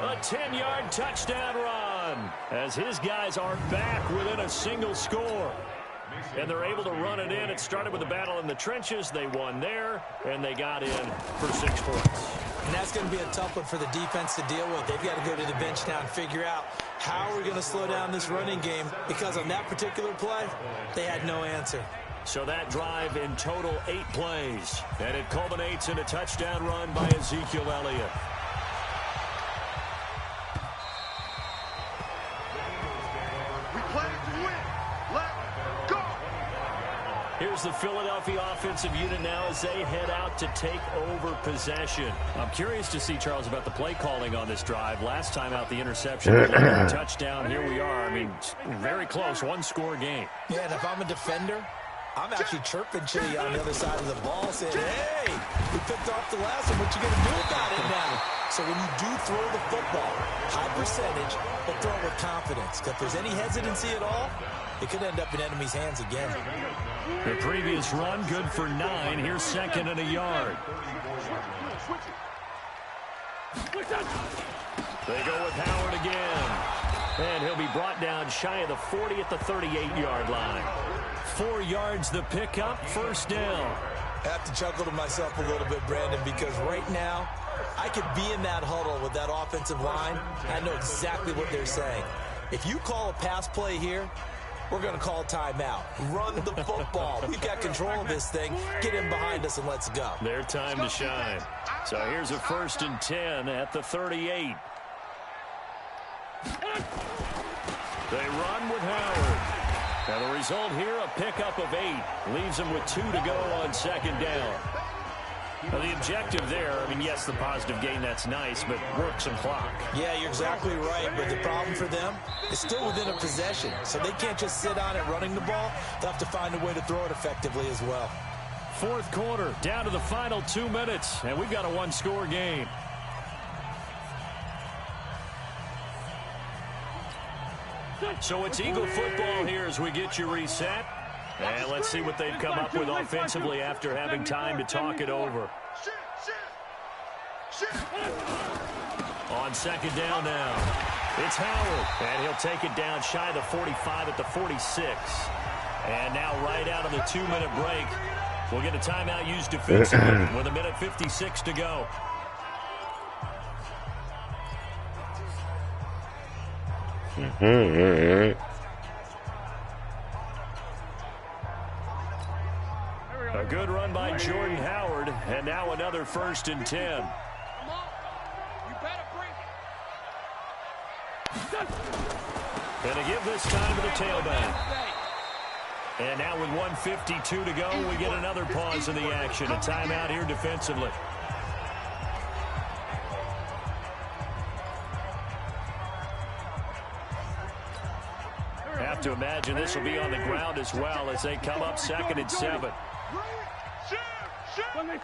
A 10-yard touchdown run as his guys are back within a single score. And they're able to run it in. It started with a battle in the trenches. They won there, and they got in for 6 points. And that's going to be a tough one for the defense to deal with. They've got to go to the bench now and figure out how we're going to slow down this running game, because on that particular play, they had no answer. So that drive in total 8 plays, and it culminates in a touchdown run by Ezekiel Elliott. We play to win. Let's go. Here's the Philadelphia offensive unit now as they head out to take over possession. I'm curious to see, Charles, about the play calling on this drive. Last time out, the interception, the touchdown. Here we are. I mean, very close, 1-score game. Yeah, and if I'm a defender, I'm actually chirping Chitty on the other side of the ball, saying, hey, we picked off the last one. What you going to do about it now? So when you do throw the football, high percentage, but throw it with confidence. If there's any hesitancy at all, it could end up in enemy's hands again. The previous run, good for 9. Here's 2nd and a yard. They go with Howard again. And he'll be brought down shy of the 40 at the 38-yard line. 4 yards the pickup, first down. I have to chuckle to myself a little bit, Brandon, because right now I could be in that huddle with that offensive line. I know exactly what they're saying. If you call a pass play here, we're going to call timeout. Run the football. We've got control of this thing. Get in behind us and let's go. Their time to shine. So here's a 1st and 10 at the 38. They run with Howard. And the result here, a pickup of 8. Leaves them with 2 to go on 2nd down. Now the objective there, I mean, yes, the positive gain, that's nice, but work some clock. Yeah, you're exactly right, but the problem for them is still within a possession, so they can't just sit on it running the ball. They'll have to find a way to throw it effectively as well. 4th quarter, down to the final 2 minutes, and we've got a 1-score game. So it's Eagle football here as we get you reset. And let's see what they've come up with offensively after having time to talk it over. On 2nd down now, it's Howard. And he'll take it down shy of the 45 at the 46. And now right out of the 2-minute break, we'll get a timeout used defensively with 1:56 to go. A good run by Jordan Howard, and now another 1st and 10. Come on. You better bring it. And to give this time to the tailback. And now with 1:52 to go, we get another pause in the action. A timeout here defensively. Have to imagine this will be on the ground as well as they come up 2nd and 7. On the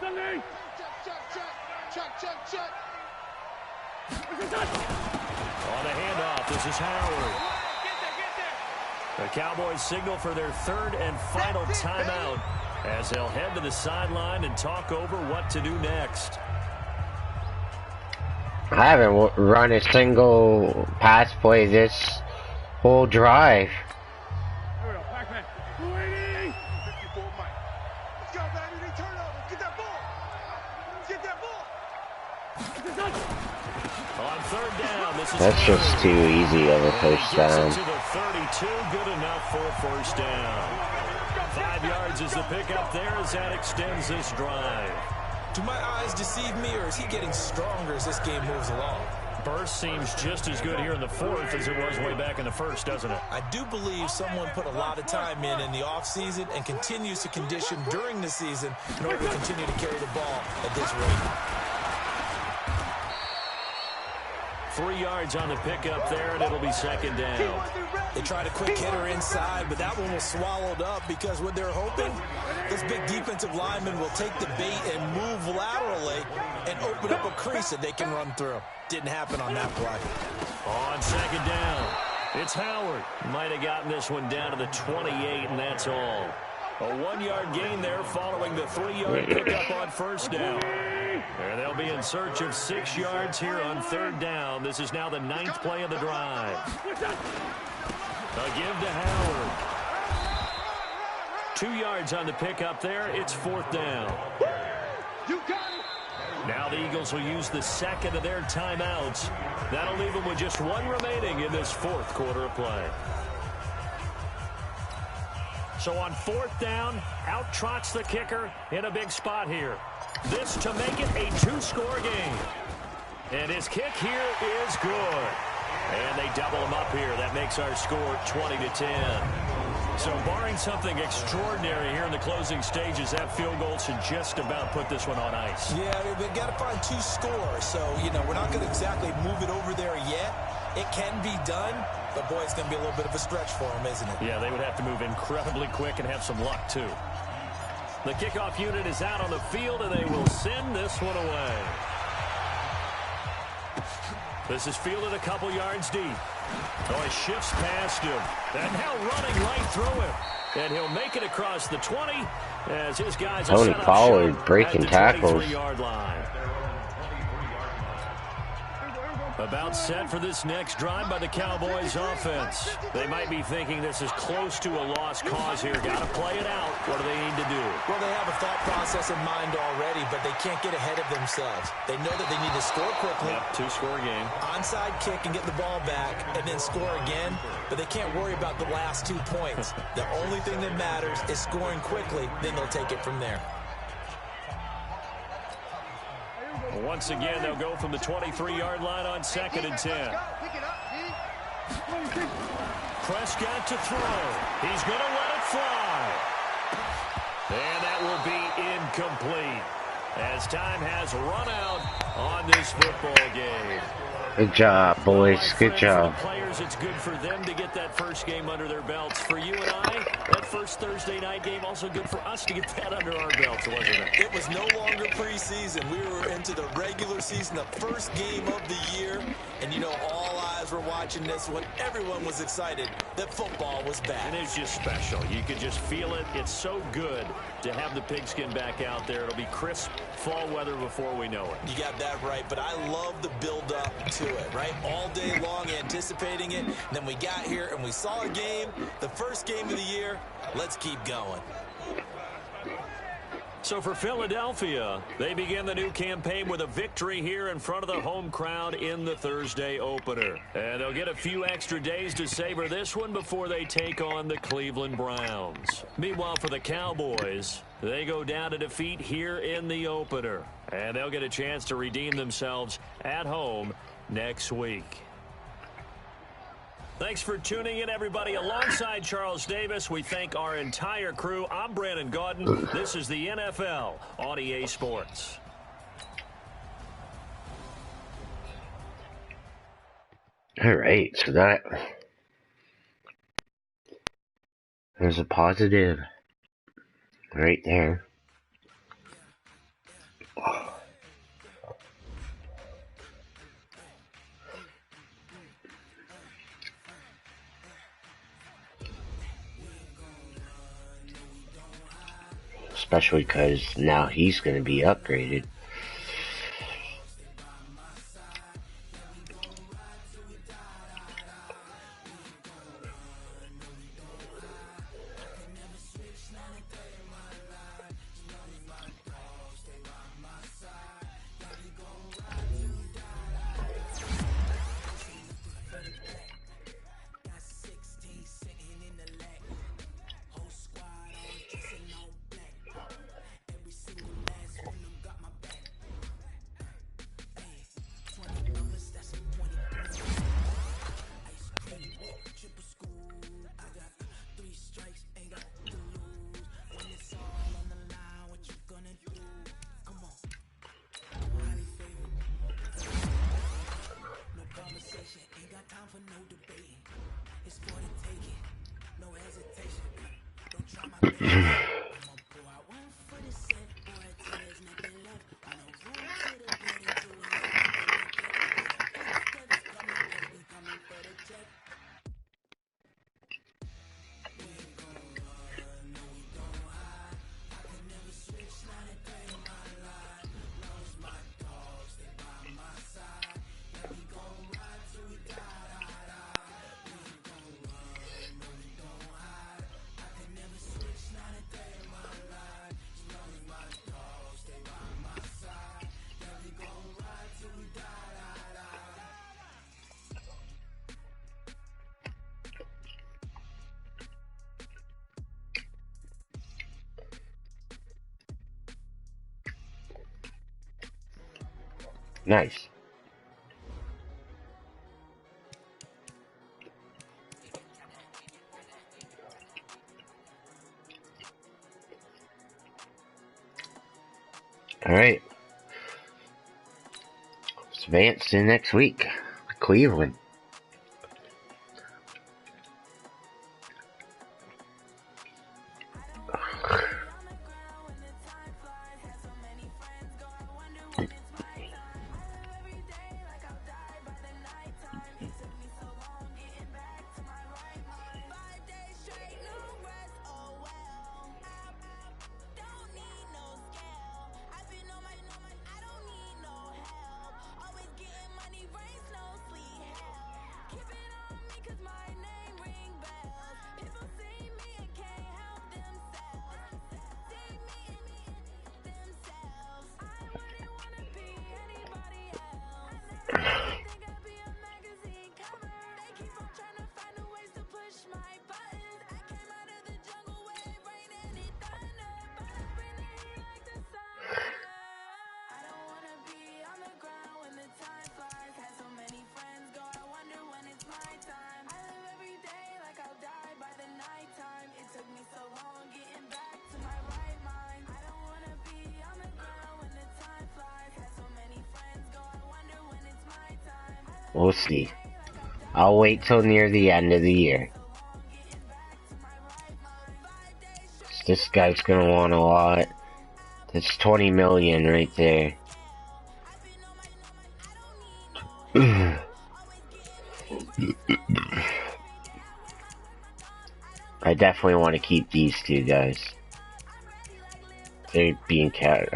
handoff, this is Howard. The Cowboys signal for their 3rd and final timeout as they'll head to the sideline and talk over what to do next. I haven't run a single pass play this whole drive. Here we go, Pac-Man. 280. 54 Mike. Let's go, baby. They turn over. Get that ball. Get that ball. On 3rd down, this is That's just too easy of a first down. To the 32, good enough for a 1st down. 5 yards is the pickup there as that extends this drive. Do my eyes deceive me, or is he getting stronger as this game moves along? Burst seems just as good here in the 4th as it was way back in the 1st, doesn't it? I do believe someone put a lot of time in the offseason and continues to condition during the season in order to continue to carry the ball at this rate. 3 yards on the pickup there, and it'll be second down. They tried a quick hitter inside, but that one was swallowed up because what they're hoping, those big defensive linemen will take the bait and move laterally and open up a crease that they can run through. Didn't happen on that play. On second down, it's Howard. Might have gotten this one down to the 28, and that's all. A 1-yard gain there following the 3-yard pickup on first down. And they'll be in search of 6 yards here on third down. This is now the 9th play of the drive. A give to Howard. 2 yards on the pickup there. It's fourth down. Now the Eagles will use the second of their timeouts. That'll leave them with just 1 remaining in this fourth quarter of play. So on fourth down, out trots the kicker in a big spot here. This to make it a 2-score game. And his kick here is good. And they double him up here. That makes our score 20-10. So barring something extraordinary here in the closing stages, that field goal should just about put this one on ice. Yeah, we've got to find 2 scores. So, we're not going to exactly move it over there yet. It can be done, but, boy, it's going to be a little bit of a stretch for them, isn't it? Yeah, they would have to move incredibly quick and have some luck, too. The kickoff unit is out on the field, and they will send this one away. This is fielded a couple yards deep. Oh, he shifts past him. And now running right through him. And he'll make it across the 20 as his guys are set up Pollard short breaking at the tackles. 23-yard line. About set for this next drive by the Cowboys offense. They might be thinking this is close to a lost cause here. Got to play it out. What do they need to do? Well, they have a thought process in mind already, but they can't get ahead of themselves. They know that they need to score quickly. Yep, 2-score game. Onside kick and get the ball back and then score again, but they can't worry about the last 2 points. The only thing that matters is scoring quickly, then they'll take it from there. Once again, they'll go from the 23-yard line on 2nd and 10. Prescott to throw. He's going to let it fly. And that will be incomplete as time has run out on this football game. Good job, boys. Good job. For the players, it's good for them to get that first game under their belts. For you and I, that first Thursday night game, also good for us to get that under our belts, wasn't it? It was no longer preseason. We were into the regular season, the first game of the year. And, all eyes were watching this one. Everyone was excited that football was back. And it's just special. You can just feel it. It's so good to have the pigskin back out there. It'll be crisp fall weather before we know it. You got that right, but I love the build-up to it, right? All day long anticipating it. And then we got here and we saw a game, the first game of the year. Let's keep going. So for Philadelphia, they begin the new campaign with a victory here in front of the home crowd in the Thursday opener. And they'll get a few extra days to savor this one before they take on the Cleveland Browns. Meanwhile, for the Cowboys, they go down to defeat here in the opener. And they'll get a chance to redeem themselves at home next week. Thanks for tuning in, everybody. Alongside Charles Davis, we thank our entire crew. I'm Brandon Gaudin. This is the NFL on EA Sports. All right, so that is a positive right there. Especially because now he's going to be upgraded. Nice. All right. Let's advance to next week. Cleveland. We'll see. I'll wait till near the end of the year. This guy's gonna want a lot. That's 20 million right there. I definitely want to keep these two guys. They're being kept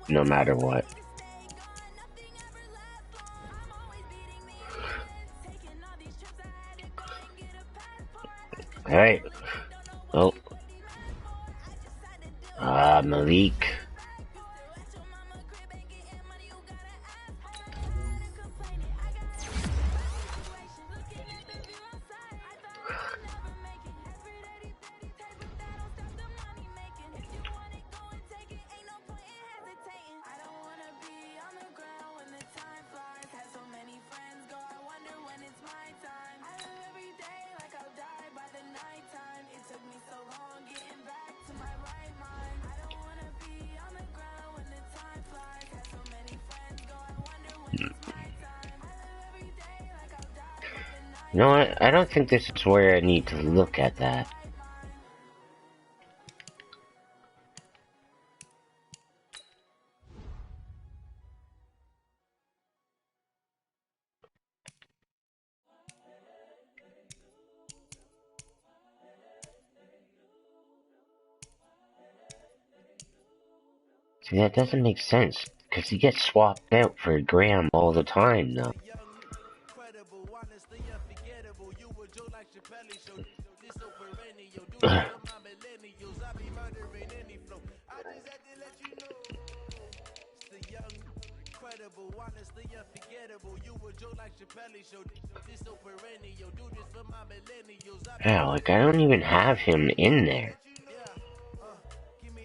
no matter what. Alright. Oh. Malik. You know what? I don't think this is where I need to look at that. See, that doesn't make sense, because he gets swapped out for Graham all the time, though. Yeah, like, I don't even have him in there.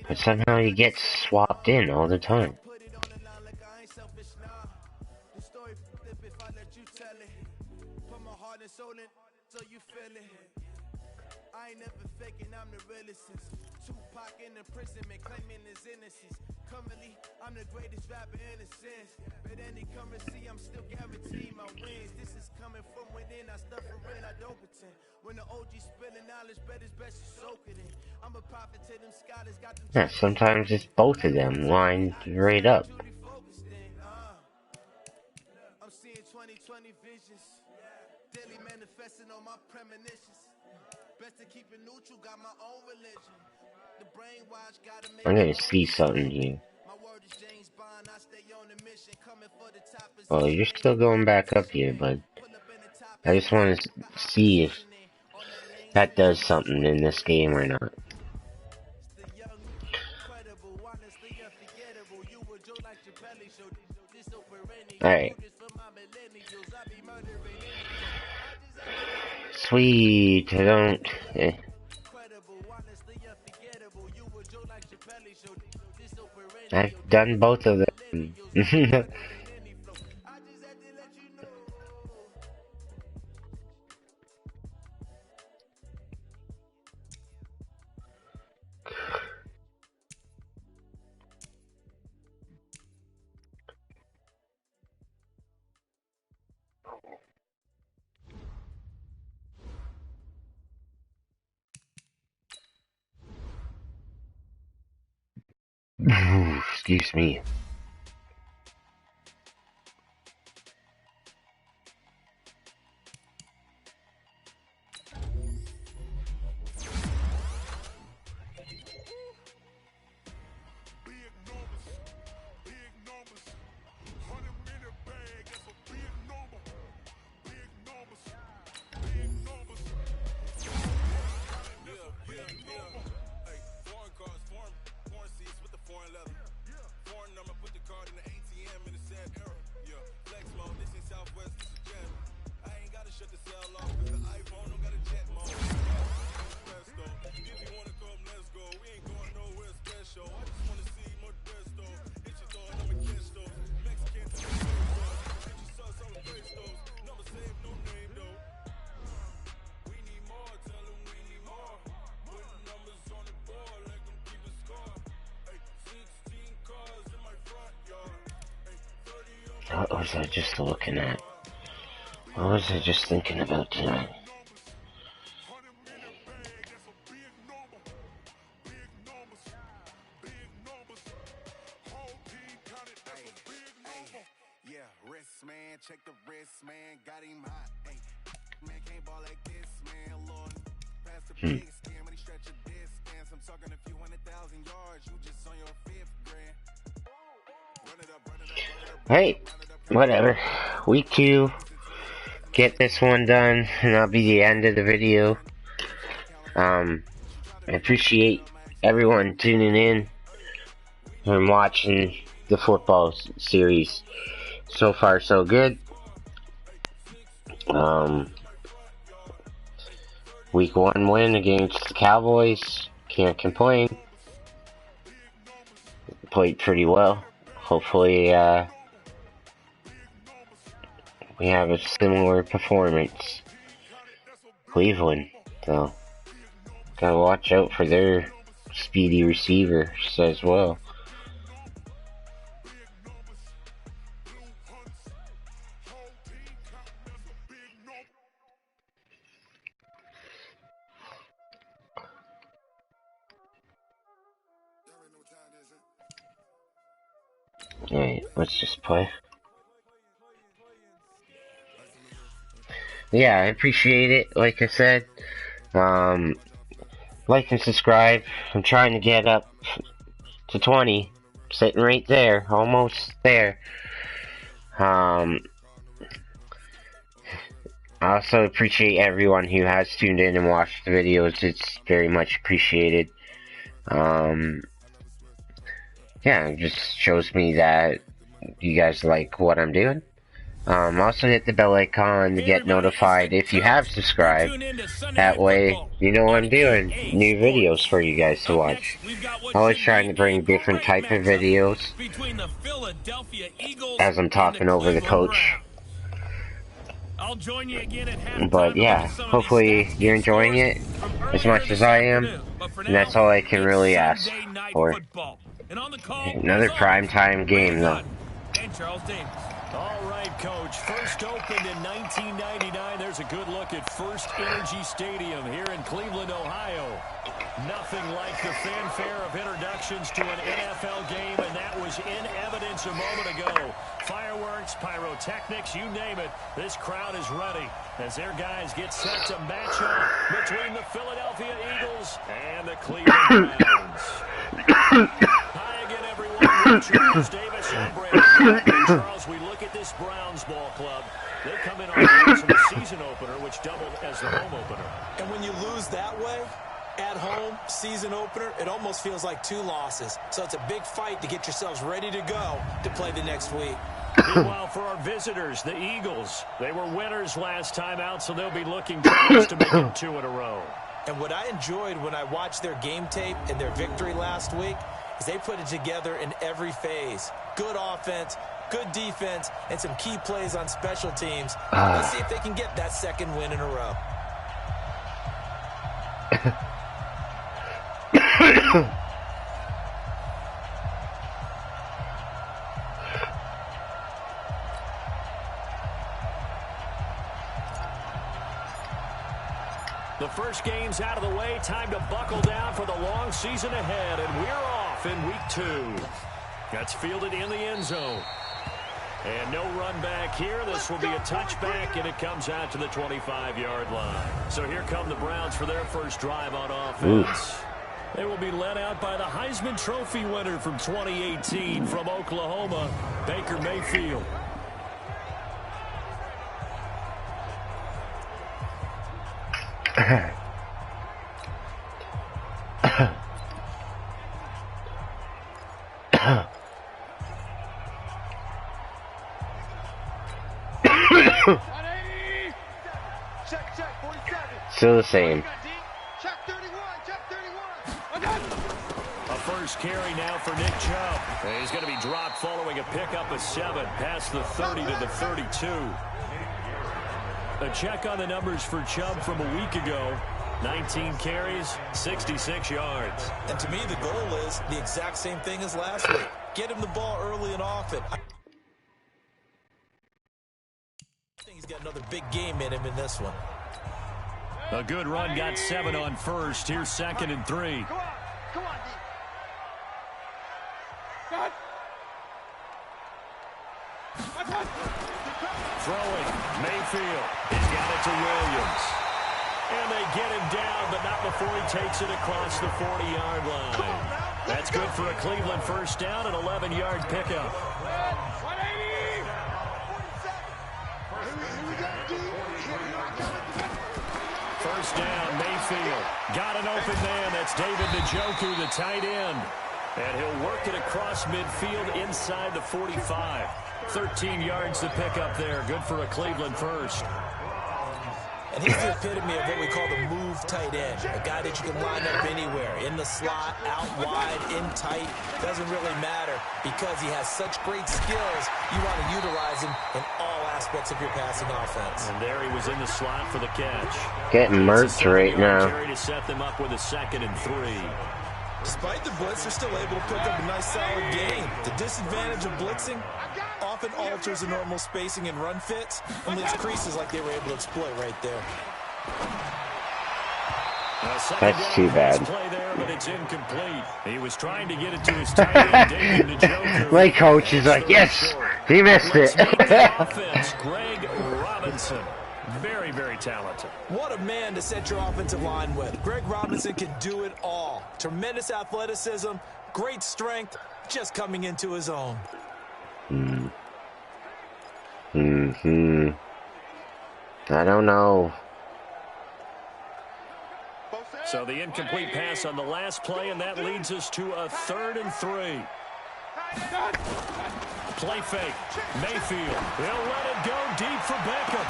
But somehow he gets swapped in all the time. I ain't never faking, I'm the realest since Tupac in imprisonment, claiming his innocence. Currently, I'm the greatest rapper in a sense. But any currency, I'm still guaranteed my wins. This is coming from within, I stuff for it, I don't pretend. Yeah, sometimes it's both of them lined right up. I'm seeing 2020 visions. Daily manifesting on my premonitions. Best to keep it neutral, got my own religion. The brainwash gotta make I'm gonna see something here. my word is James Bond, I stay on the mission, coming for the top position. Oh, you're still going back up here, bud. I just want to see if that does something in this game or not. Alright. Sweet, I don't... I've done both of them. Excuse me. What was I just looking at? What was I just thinking about tonight? Check the wrist, man, got him hot. Hey, man can't ball like this, man. Lord, pass the big scan when he stretch a distance. I'm talking a few 100,000 yards. You just on your 5th grand. Run it up, run it up, run it up. Hey, whatever. Week 2. Get this one done, and that'll be the end of the video. I appreciate everyone tuning in and watching the football series. So far, so good. Week 1 win against the Cowboys. Can't complain. Played pretty well. Hopefully, we have a similar performance. Cleveland, though. Gotta watch out for their speedy receivers as well. Alright, let's just play. Yeah, I appreciate it, like I said. Like and subscribe. I'm trying to get up to 20. Sitting right there, almost there. I also appreciate everyone who has tuned in and watched the videos. It's very much appreciated. Yeah, it just shows me that you guys like what I'm doing. Also hit the bell icon to get notified if you have subscribed. That way, you know what I'm doing. New videos for you guys to watch. Always trying to bring different type of videos as I'm talking over the coach. But yeah, hopefully you're enjoying it as much as I am. And that's all I can really ask for. Another primetime game though. All right, Coach. First opened in 1999. There's a good look at First Energy Stadium here in Cleveland, Ohio. Nothing like the fanfare of introductions to an NFL game, and that was in evidence a moment ago. Fireworks, pyrotechnics, you name it. This crowd is ready as their guys get set to match up between the Philadelphia Eagles and the Cleveland Browns. Hi again, everyone. Charles Davis and Brandon. Charles, we look at this Browns ball club. They come in on the heels of a season opener, which doubled as the home opener. And when you lose that way, at home, season opener, it almost feels like 2 losses. So it's a big fight to get yourselves ready to go to play the next week. Meanwhile, for our visitors, the Eagles, they were winners last time out, so they'll be looking to make it 2 in a row. And what I enjoyed when I watched their game tape and their victory last week is they put it together in every phase. Good offense, good defense, and some key plays on special teams. Let's see if they can get that 2nd win in a row. The first game's out of the way. Time to buckle down for the long season ahead, and we're off in week 2. That's fielded in the end zone. And no run back here. This will be a touchback, and it comes out to the 25-yard line. So here come the Browns for their first drive on offense. They will be led out by the Heisman Trophy winner from 2018 from Oklahoma, Baker Mayfield. Still the same. A first carry now for Nick Chubb. He's going to be dropped following a pickup of 7 past the 30 to the 32. A check on the numbers for Chubb from a week ago. 19 carries, 66 yards. And to me, the goal is the exact same thing as last week. Get him the ball early and often. I think he's got another big game in him in this one. A good run, got 7 on first. Here's 2nd and 3. Come on, D. Throwing, Mayfield. He's got it to Williams. And they get him down, but not before he takes it across the 40-yard line. That's good for a Cleveland first down, an 11-yard pickup. 180. First down, Mayfield. Got an open man. That's David Njoku, the tight end. And he'll work it across midfield inside the 45. 13 yards to pick up there. Good for a Cleveland first. And he's the epitome of what we call the move tight end. A guy that you can line up anywhere. In the slot, out wide, in tight. Doesn't really matter because he has such great skills. You want to utilize him in all aspects of your passing offense. And there he was in the slot for the catch. Getting murked right now. Carry to set them up with a 2nd and 3. Despite the blitz, they're still able to pick up a nice solid gain. The disadvantage of blitzing often alters the normal spacing and run fits and leaves creases like they were able to exploit right there. That's too bad. Play there, but it's incomplete. He was trying to get it to his tight end, David Njoku. My coach is like, yes, he missed it. Offense, Greg Robinson. Very, very talented. What a man to set your offensive line with. Greg Robinson can do it all. Tremendous athleticism, great strength, just coming into his own. I don't know. So the incomplete pass on the last play, and that leads us to a 3rd and 3. Play fake. Mayfield. They'll let it go deep for Beckham.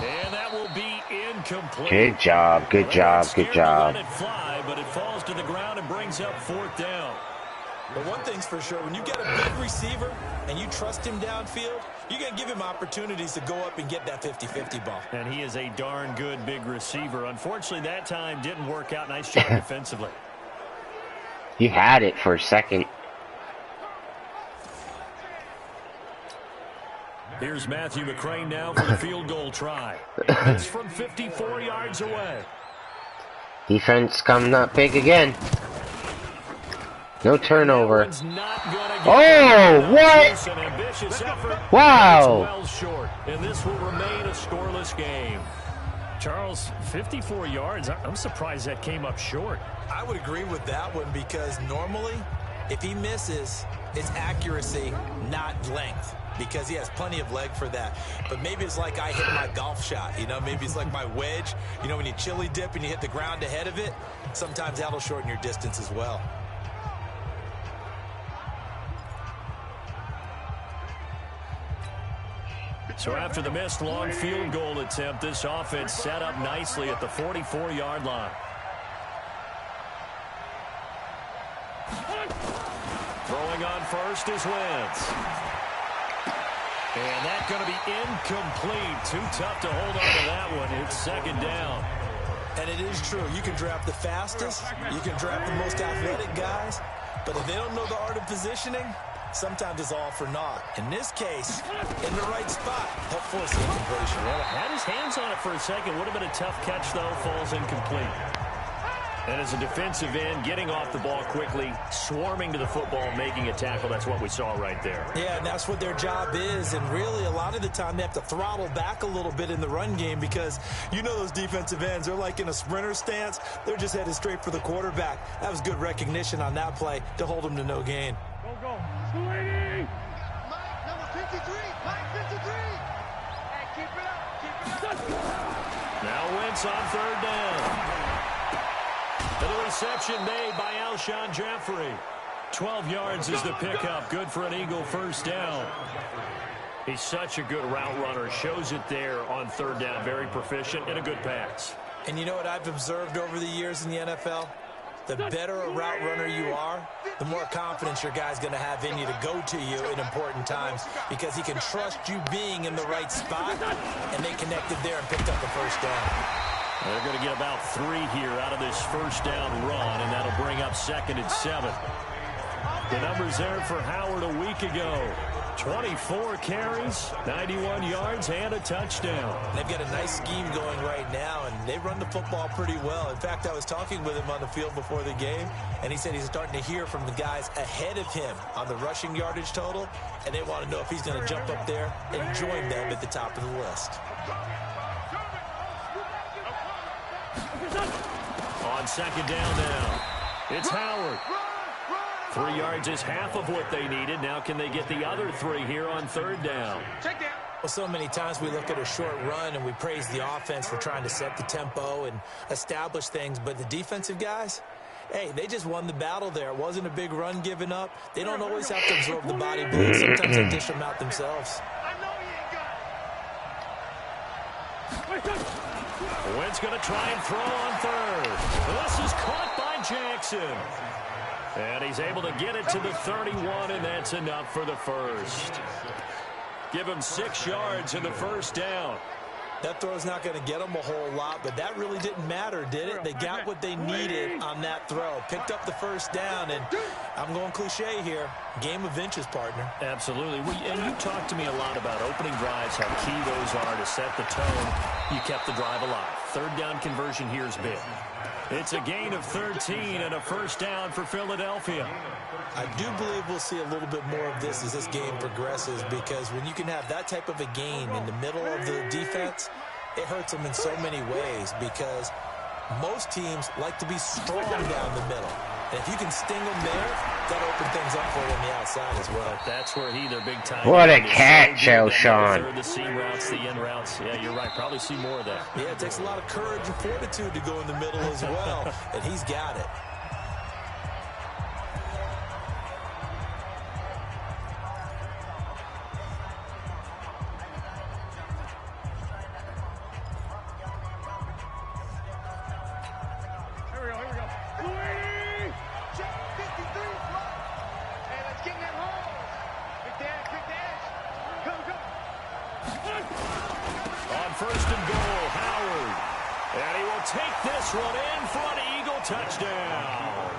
And that will be incomplete. Good job, good job, good job. Let it fly, but it falls to the ground and brings up 4th down. But one thing's for sure, when you get a big receiver and you trust him downfield, you're going to give him opportunities to go up and get that 50-50 ball. And he is a darn good big receiver. Unfortunately, that time didn't work out. Nice job defensively. You had it for a second. Here's Matthew McCrane now for the field goal try. It's from 54 yards away. Defense coming up big again. No turnover. Oh, what? Wow. Well short, and this will remain a scoreless game. Charles, 54 yards. I'm surprised that came up short. I would agree with that one because normally, if he misses, it's accuracy, not length, because he has plenty of leg for that. But maybe it's like I hit my golf shot, you know, maybe it's like my wedge. You know, when you chili dip and you hit the ground ahead of it, sometimes that'll shorten your distance as well. So after the missed long field goal attempt, this offense set up nicely at the 44-yard line. Throwing on first is Wentz. And that's going to be incomplete. Too tough to hold on to that one. It's second down. And it is true. You can draft the fastest. You can draft the most athletic guys. But if they don't know the art of positioning, sometimes it's all for naught. In this case, in the right spot, help force the incompletion. Well, had his hands on it for a second. Would have been a tough catch, though. Falls incomplete. And as a defensive end, getting off the ball quickly, swarming to the football, making a tackle, that's what we saw right there. Yeah, and that's what their job is. And really, a lot of the time, they have to throttle back a little bit in the run game because you know those defensive ends, they're like in a sprinter stance. They're just headed straight for the quarterback. That was good recognition on that play to hold them to no gain. Go. 280. Mike, number 53. Mike, 53. Hey, keep it up. Now Wentz on third down. And the reception made by Alshon Jeffrey. 12 yards is the pickup. Good for an Eagle first down. He's such a good route runner. Shows it there on third down. Very proficient and a good pass. And you know what I've observed over the years in the NFL? The better a route runner you are, the more confidence your guy's going to have in you to go to you in important times because he can trust you being in the right spot, and they connected there and picked up the first down. They're going to get about 3 here out of this first down run, and that'll bring up 2nd and 7. The numbers there for Howard a week ago. 24 carries, 91 yards, and a touchdown. They've got a nice scheme going right now, and they run the football pretty well. In fact, I was talking with him on the field before the game, and he said he's starting to hear from the guys ahead of him on the rushing yardage total, and they want to know if he's going to jump up there and join them at the top of the list. On second down now, it's Howard. 3 yards is half of what they needed. Now can they get the other 3 here on third down? Well, so many times we look at a short run and we praise the offense for trying to set the tempo and establish things, but the defensive guys, hey, they just won the battle there. It wasn't a big run given up. They don't always have to absorb the body blow. Sometimes they dish them out themselves. Wentz going to try and throw on third. This is caught by Jackson. And he's able to get it to the 31, and that's enough for the first. Give him 6 yards in the first down. That throw's not going to get them a whole lot, but that really didn't matter, did it? They got what they needed on that throw. Picked up the first down, and I'm going cliche here. Game of inches, partner. Absolutely. And you talked to me a lot about opening drives, how key those are to set the tone. You kept the drive alive. Third down conversion here is big. It's a gain of 13 and a first down for Philadelphia. I do believe we'll see a little bit more of this as this game progresses because when you can have that type of a gain in the middle of the defense, it hurts them in so many ways because most teams like to be strong down the middle. And if you can sting them there, that'll open things up for you on the outside as well. But that's where their big time. What a catch, Alshon. The seam routes, the in routes. Yeah, you're right. Probably see more of that. Yeah, it takes a lot of courage and fortitude to go in the middle as well, and he's got it. Touchdown.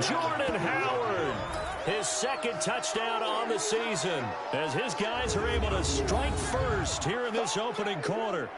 Jordan Howard His second touchdown on the season as his guys are able to strike first here in this opening quarter.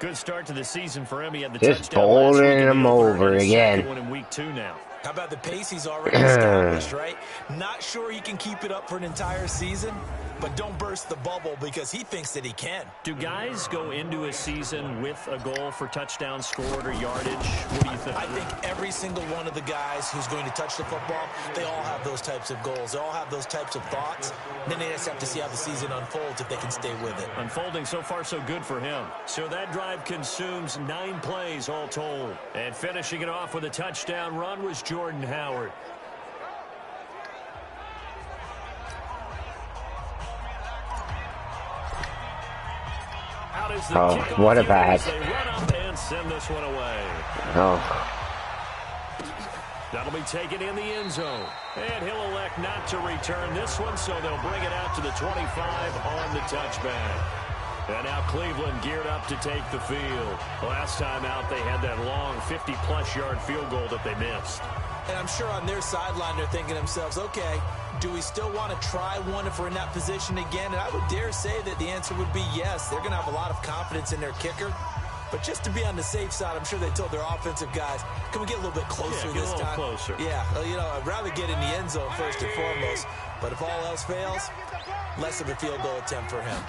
Good start to the season for him. He had the Just touchdown last week bowling in him the opener, over and his again. second one in week 2 now. How about the pace he's already established, right? Not sure he can keep it up for an entire season, but don't burst the bubble because he thinks that he can. Do guys go into a season with a goal for touchdowns scored or yardage? What do you think? I think every single one of the guys who's going to touch the football, they all have those types of goals. They all have those types of thoughts. Then they just have to see how the season unfolds if they can stay with it. Unfolding so far so good for him. So that drive consumes 9 plays all told. And finishing it off with a touchdown run was Jordan Howard. Oh, what a pass. They run up and send this one away. Oh. That'll be taken in the end zone. And he'll elect not to return this one, so they'll bring it out to the 25 on the touchback. And now Cleveland geared up to take the field. Last time out, they had that long 50-plus yard field goal that they missed. And I'm sure on their sideline they're thinking to themselves, okay, do we still want to try one if we're in that position again? And I would dare say that the answer would be yes. They're going to have a lot of confidence in their kicker. But just to be on the safe side, I'm sure they told their offensive guys, can we get a little bit closer this time? Closer. Yeah, well, you know, I'd rather get in the end zone first and foremost. But if all else fails, less of a field goal attempt for him.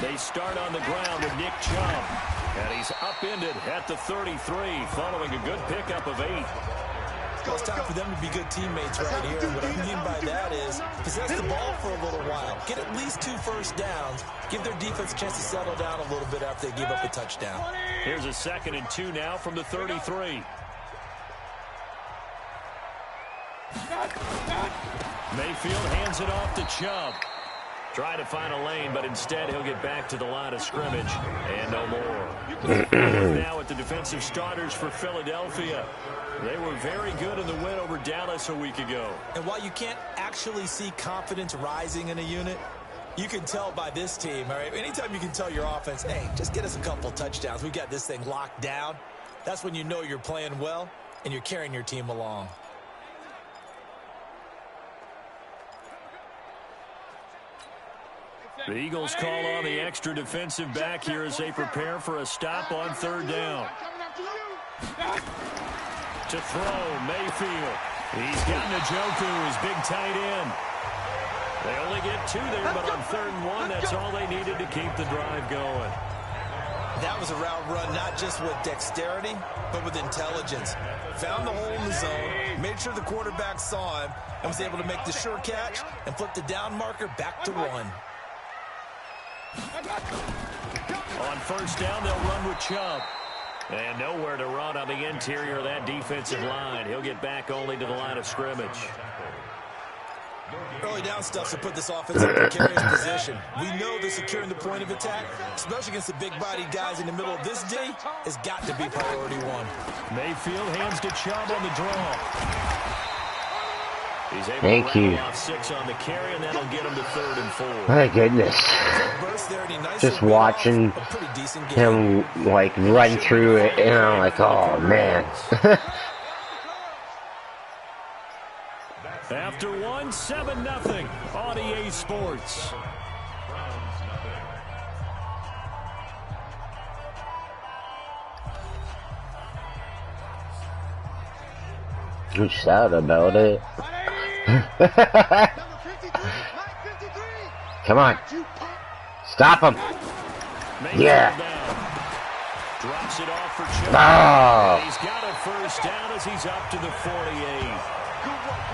They start on the ground with Nick Chubb. And he's upended at the 33, following a good pickup of 8. Well, it's time for them to be good teammates right here. And what I mean by that is possess the ball for a little while. Get at least 2 first downs. Give their defense a chance to settle down a little bit after they give up a touchdown. Here's a 2nd and 2 now from the 33. Mayfield hands it off to Chubb. Trying to find a lane, but instead he'll get back to the line of scrimmage. And no more. Now at the defensive starters for Philadelphia. They were very good in the win over Dallas a week ago. And while you can't actually see confidence rising in a unit, you can tell by this team, all right? Anytime you can tell your offense, hey, just get us a couple touchdowns. We got this thing locked down. That's when you know you're playing well and you're carrying your team along. The Eagles call on the extra defensive back here as they prepare for a stop on 3rd down. To throw, Mayfield. He's got Njoku, his big tight end. They only get 2 there, but on 3rd and 1, that's all they needed to keep the drive going. That was a route run not just with dexterity, but with intelligence. Found the hole in the zone, made sure the quarterback saw him, and was able to make the sure catch and flip the down marker back to 1. On 1st down, they'll run with Chubb. And nowhere to run on the interior of that defensive line. He'll get back only to the line of scrimmage. Early down stuff to put this offense in a precarious position. We know that securing the point of attack, especially against the big-bodied guys in the middle of this day, has got to be priority 1. Mayfield hands to Chubb on the draw. He's able Thank to you. rattle off 6 on the carry, and that'll get him to 3rd and 4. My goodness. Just watching him, like, run through it, and I'm like, oh, man. After 1, 7-0 on EA Sports. Good shout about it. Come on. Stop him. Yeah. Drops it off for Chubb. Oh. He's got a 1st down as he's up to the 48.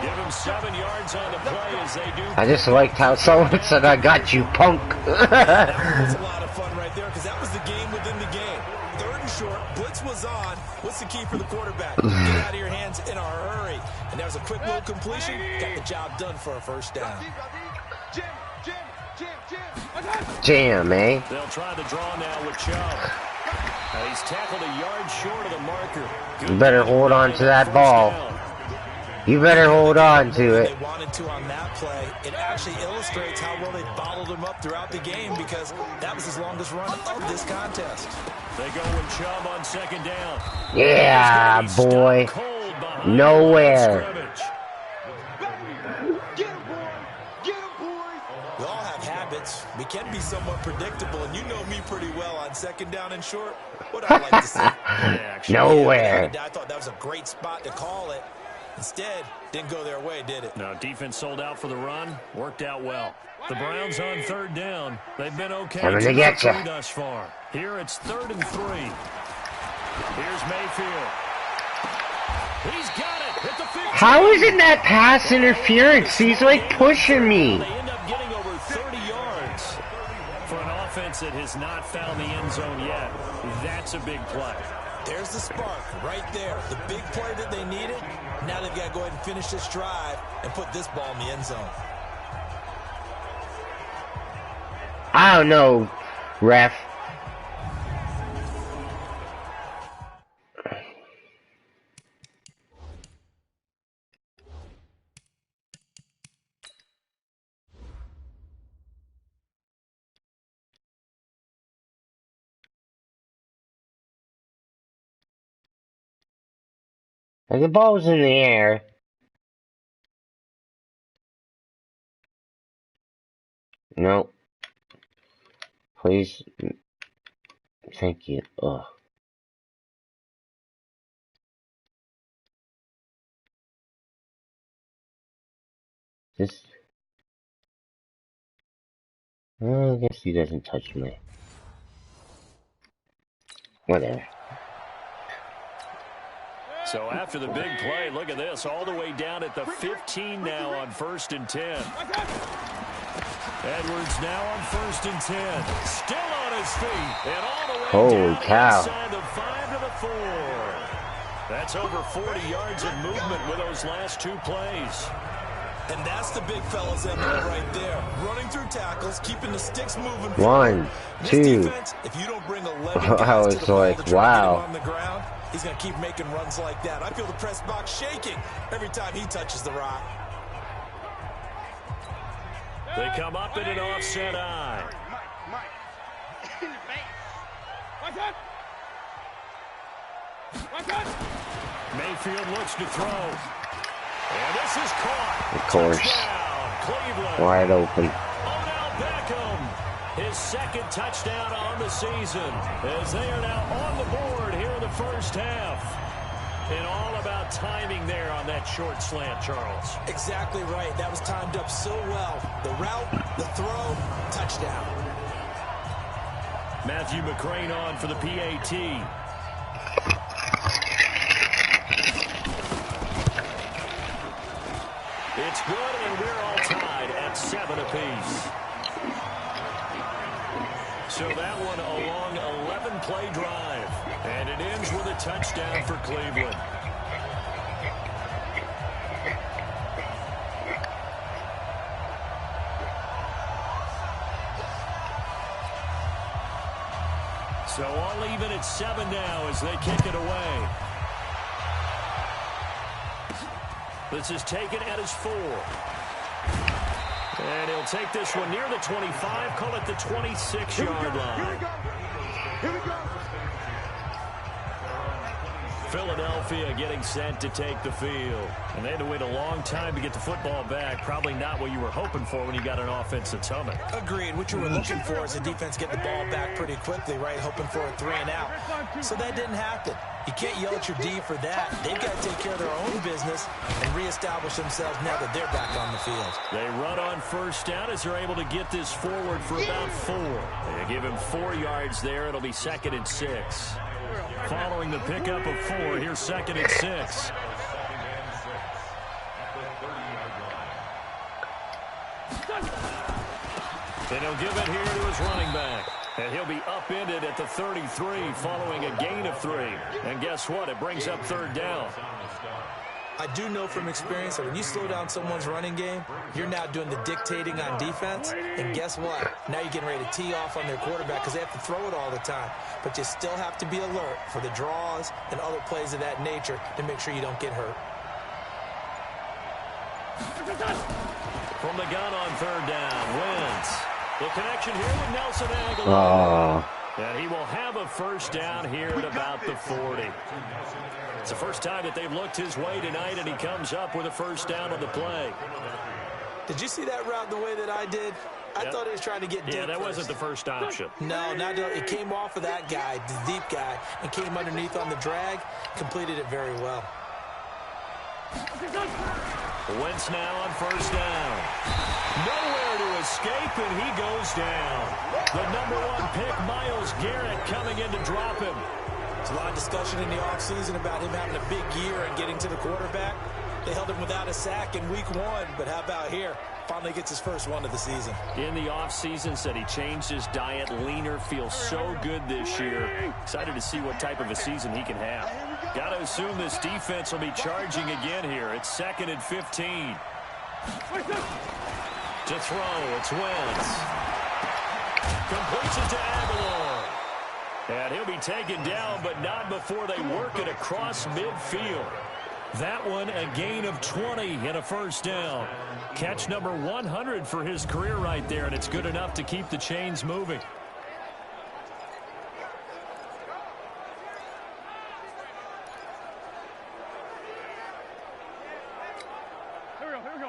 Give him 7 yards on the play as they do. I just liked how someone said, I got you, punk. That was a lot of fun right there because that was the game within the game. 3rd and short, blitz was on. What's the key for the quarterback? Get out of your hands in a hurry. And that was a quick little completion. Got the job done for a 1st down. Jam, eh? They'll try the draw now with Chubb. He's tackled a yard short of the marker. You better hold on to that ball. You better hold on to it. They wanted to on that play. It actually illustrates how well they bottled him up throughout the game because that was his longest run of this contest. They go with Chubb on 2nd down. Yeah, boy. Nowhere. can be somewhat predictable, and you know me pretty well on second down and short. What I like to see. Nowhere. I thought that was a great spot to call it. Instead, didn't go their way, did it? No, defense sold out for the run. Worked out well. The Browns on third down. They've been okay Coming to get you thus far. Here it's 3rd and 3. Here's Mayfield. He's got it at the 15. How isn't that pass interference? He's like pushing me. They end up getting over 30 yards. For an offense that has not found the end zone yet, that's a big play. There's the spark right there. The big play that they needed. Now they've got to go ahead and finish this drive and put this ball in the end zone. I don't know, ref. The ball's in the air. No. Please. Thank you. Ugh. Just. I guess he doesn't touch me. Whatever. So after the big play, look at this, all the way down at the 15 now on 1st and 10. Edwards now on 1st and 10. Still on his feet. And all the way Holy down cow. inside the 5 to the 4. That's over 40 yards of movement with those last 2 plays. And that's the big fellas in there right there. Running through tackles, keeping the sticks moving. 1, 2. Defense, if you don't bring 11 I guys was to the ball like, to try to get wow. him on the ground, he's going to keep making runs like that. I feel the press box shaking every time he touches the rock. They come up in an offset eye. Mike. In the face. Watch out. Watch out. Mayfield looks to throw. And this is caught. Of course. Touchdown, Cleveland. Wide open. Odell Beckham, his 2nd touchdown on the season, as they are now on the board here in the first half. And all about timing there on that short slant, Charles. Exactly right. That was timed up so well. The route, the throw, touchdown. Matthew McCrane on for the PAT. It's good, and we're all tied at 7 apiece. So that one a long 11-play drive. And it ends with a touchdown for Cleveland. So all even at 7 now as they kick it away. This is taken at his 4. And he'll take this one near the 25, call it the 26-yard line. Here we go. Philadelphia getting set to take the field. And they had to wait a long time to get the football back. Probably not what you were hoping for when you got an offense that's humming. Agreed. What you were looking for is the defense get the ball back pretty quickly, right? Hoping for a 3 and out. So that didn't happen. You can't yell at your D for that. They've got to take care of their own business and reestablish themselves now that they're back on the field. They run on 1st down as they're able to get this forward for about 4. They give him 4 yards there. It'll be 2nd and 6. Following the pickup of 4, here's 2nd and 6. And he'll give it here to his running back. And he'll be upended at the 33 following a gain of 3. And guess what? It brings up 3rd down. I do know from experience that when you slow down someone's running game, you're now doing the dictating on defense. And guess what? Now you're getting ready to tee off on their quarterback because they have to throw it all the time. But you still have to be alert for the draws and other plays of that nature to make sure you don't get hurt. From the gun on 3rd down, Wentz. The connection here with Nelson Aguilar. And he will have a 1st down here at about the 40. It's the first time that they've looked his way tonight, and he comes up with a 1st down on the play. Did you see that route the way that I did? I thought he was trying to get deep. Yeah, that first. wasn't the first option. No, it came off of that guy, the deep guy, and came underneath on the drag, completed it very well. Wentz now on first down. Nowhere to escape, and he goes down. The #1 pick, Myles Garrett, coming in to drop him. There's a lot of discussion in the offseason about him having a big year and getting to the quarterback. They held him without a sack in week 1, but how about here? Finally gets his first one of the season. In the offseason, said he changed his diet, leaner, feels so good this year. Excited to see what type of a season he can have. Got to assume this defense will be charging again here. It's 2nd and 15. To throw, it's Wentz. Completes it to Aguilar. And he'll be taken down, but not before they work it across midfield. That one, a gain of 20 and a first down. Catch number 100 for his career right there, and it's good enough to keep the chains moving.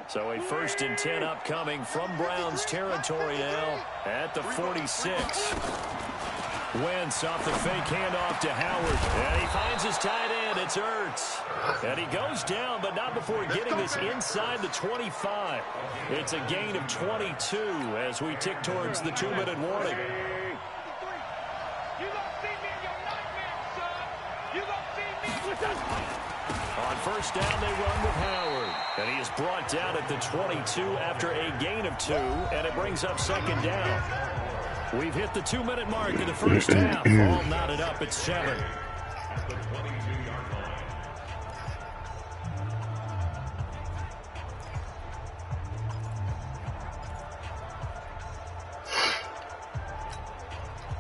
So a 1st and 10 upcoming from Browns territory now at the 46. Wentz off the fake handoff to Howard. And he finds his tight end. It's Ertz. And he goes down, but not before getting this inside the 25. It's a gain of 22 as we tick towards the 2-minute warning. On first down, they run with Howard. And he is brought down at the 22 after a gain of 2, and it brings up 2nd down. We've hit the 2-minute mark in the first half. All knotted up at 7.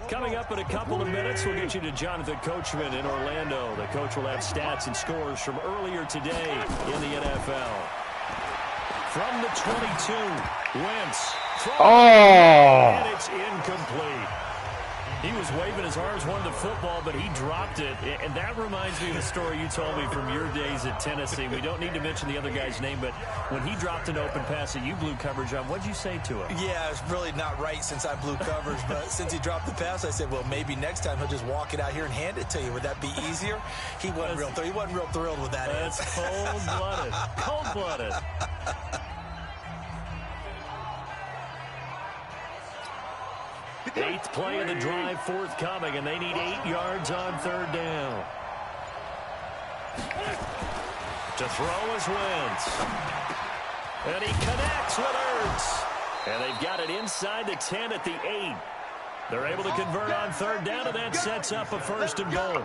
Coming up in a couple of minutes, we'll get you to Jonathan Coachman in Orlando. The coach will have stats and scores from earlier today in the NFL. From the 22, Wentz. And it's incomplete. He was waving his arms, wanted the football, but he dropped it. And that reminds me of the story you told me from your days at Tennessee. We don't need to mention the other guy's name, but when he dropped an open pass that you blew coverage on, what'd you say to him? Yeah, it's really not right since I blew coverage, but since he dropped the pass, I said, well, maybe next time he'll just walk it out here and hand it to you. Would that be easier? He wasn't real thrilled with that. That's cold-blooded. Cold-blooded. Eighth play of the drive forthcoming, and they need 8 yards on 3rd down. To throw is Wentz. And he connects with Ertz. And they've got it inside the 10 at the 8. They're able to convert on 3rd down, and that sets up a 1st and goal.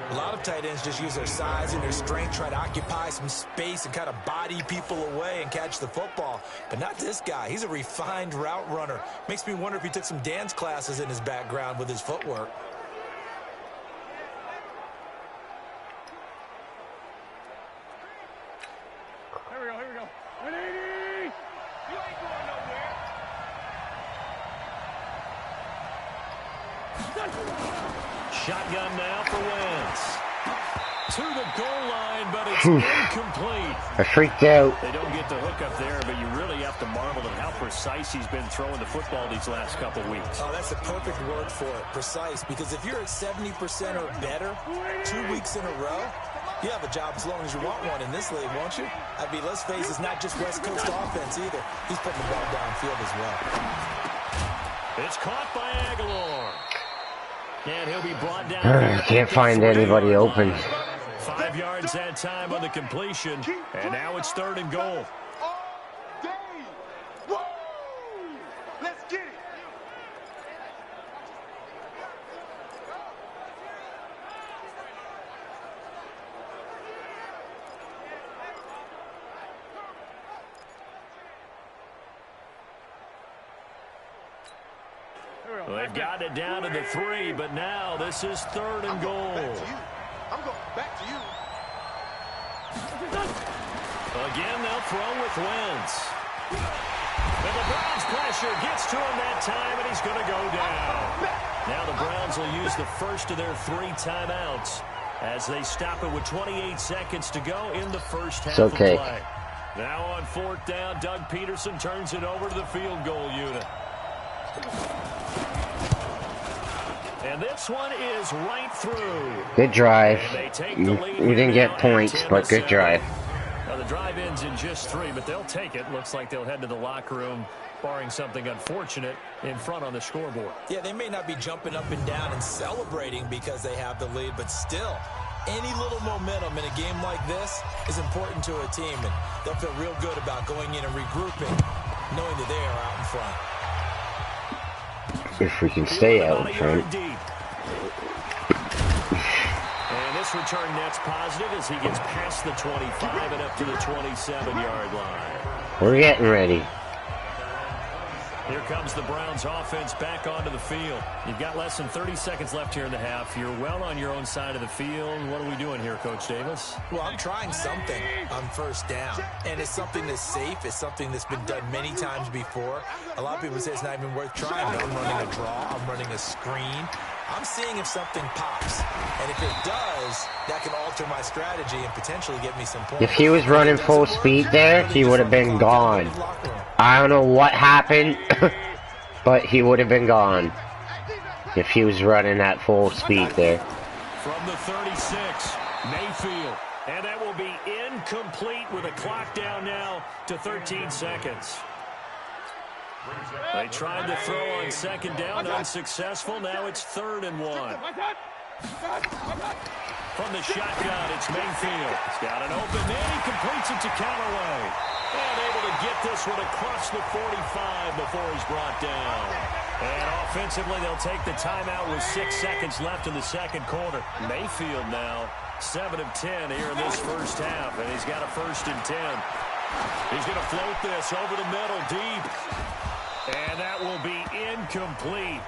A lot of tight ends just use their size and their strength, try to occupy some space and kind of body people away and catch the football. But not this guy. He's a refined route runner. Makes me wonder if he took some dance classes in his background with his footwork. Here we go. 180! You ain't going nowhere. Shotgun now for Wentz. To the goal line, but it's incomplete. I freaked out. They don't get the hook up there, but you really have to marvel at how precise he's been throwing the football these last couple weeks. Oh, that's the perfect word for it, precise. Because if you're at 70% or better 2 weeks in a row, you have a job as long as you want one in this league, won't you? I mean, let's face it, it's not just West Coast offense either. He's putting the ball downfield as well. It's caught by Aguilar. And he'll be brought down. Can't find anybody open. 5 yards that time on the completion. And now it's 3rd and goal. All day. Woo! Let's get it. Well, they've got it down to the 3, but now this is 3rd and goal. I'm going back to you. Again, they'll throw with Wentz. And the Browns pressure gets to him that time, and he's going to go down. Now the Browns will use the first of their 3 timeouts as they stop it with 28 seconds to go in the first half of play. Now on 4th down, Doug Peterson turns it over to the field goal unit. And this one is right through. Good drive. We didn't get points, but good drive. Now the drive ends in just 3, but they'll take it. Looks like they'll head to the locker room, barring something unfortunate, in front on the scoreboard. Yeah, they may not be jumping up and down and celebrating because they have the lead, but still, any little momentum in a game like this is important to a team, and they'll feel real good about going in and regrouping, knowing that they are out in front. If we can stay out in front. And this return net's positive as he gets past the 25 and up to the 27-yard line. We're getting ready. Here comes the Browns offense back onto the field. You've got less than 30 seconds left here in the half. You're well on your own side of the field. What are we doing here, Coach Davis? Well, I'm trying something on 1st down, and it's something that's safe. It's something that's been done many times before. A lot of people say it's not even worth trying, but I'm running a draw. I'm running a screen. I'm seeing if something pops, and if it does, that can alter my strategy and potentially get me some points. If he was running full speed there, he would have been gone. I don't know what happened, but he would have been gone if he was running at full speed there. From the 36, Mayfield, and that will be incomplete with a clock down now to 13 seconds. They tried to throw on 2nd down, unsuccessful. Now it's 3rd and 1. From the shotgun, it's Mayfield. He's got an open man. He completes it to Callaway. And able to get this one across the 45 before he's brought down. And offensively, they'll take the timeout with 6 seconds left in the 2nd quarter. Mayfield now 7 of 10 here in this 1st half, and he's got a 1st and 10. He's going to float this over the middle deep. And that will be incomplete.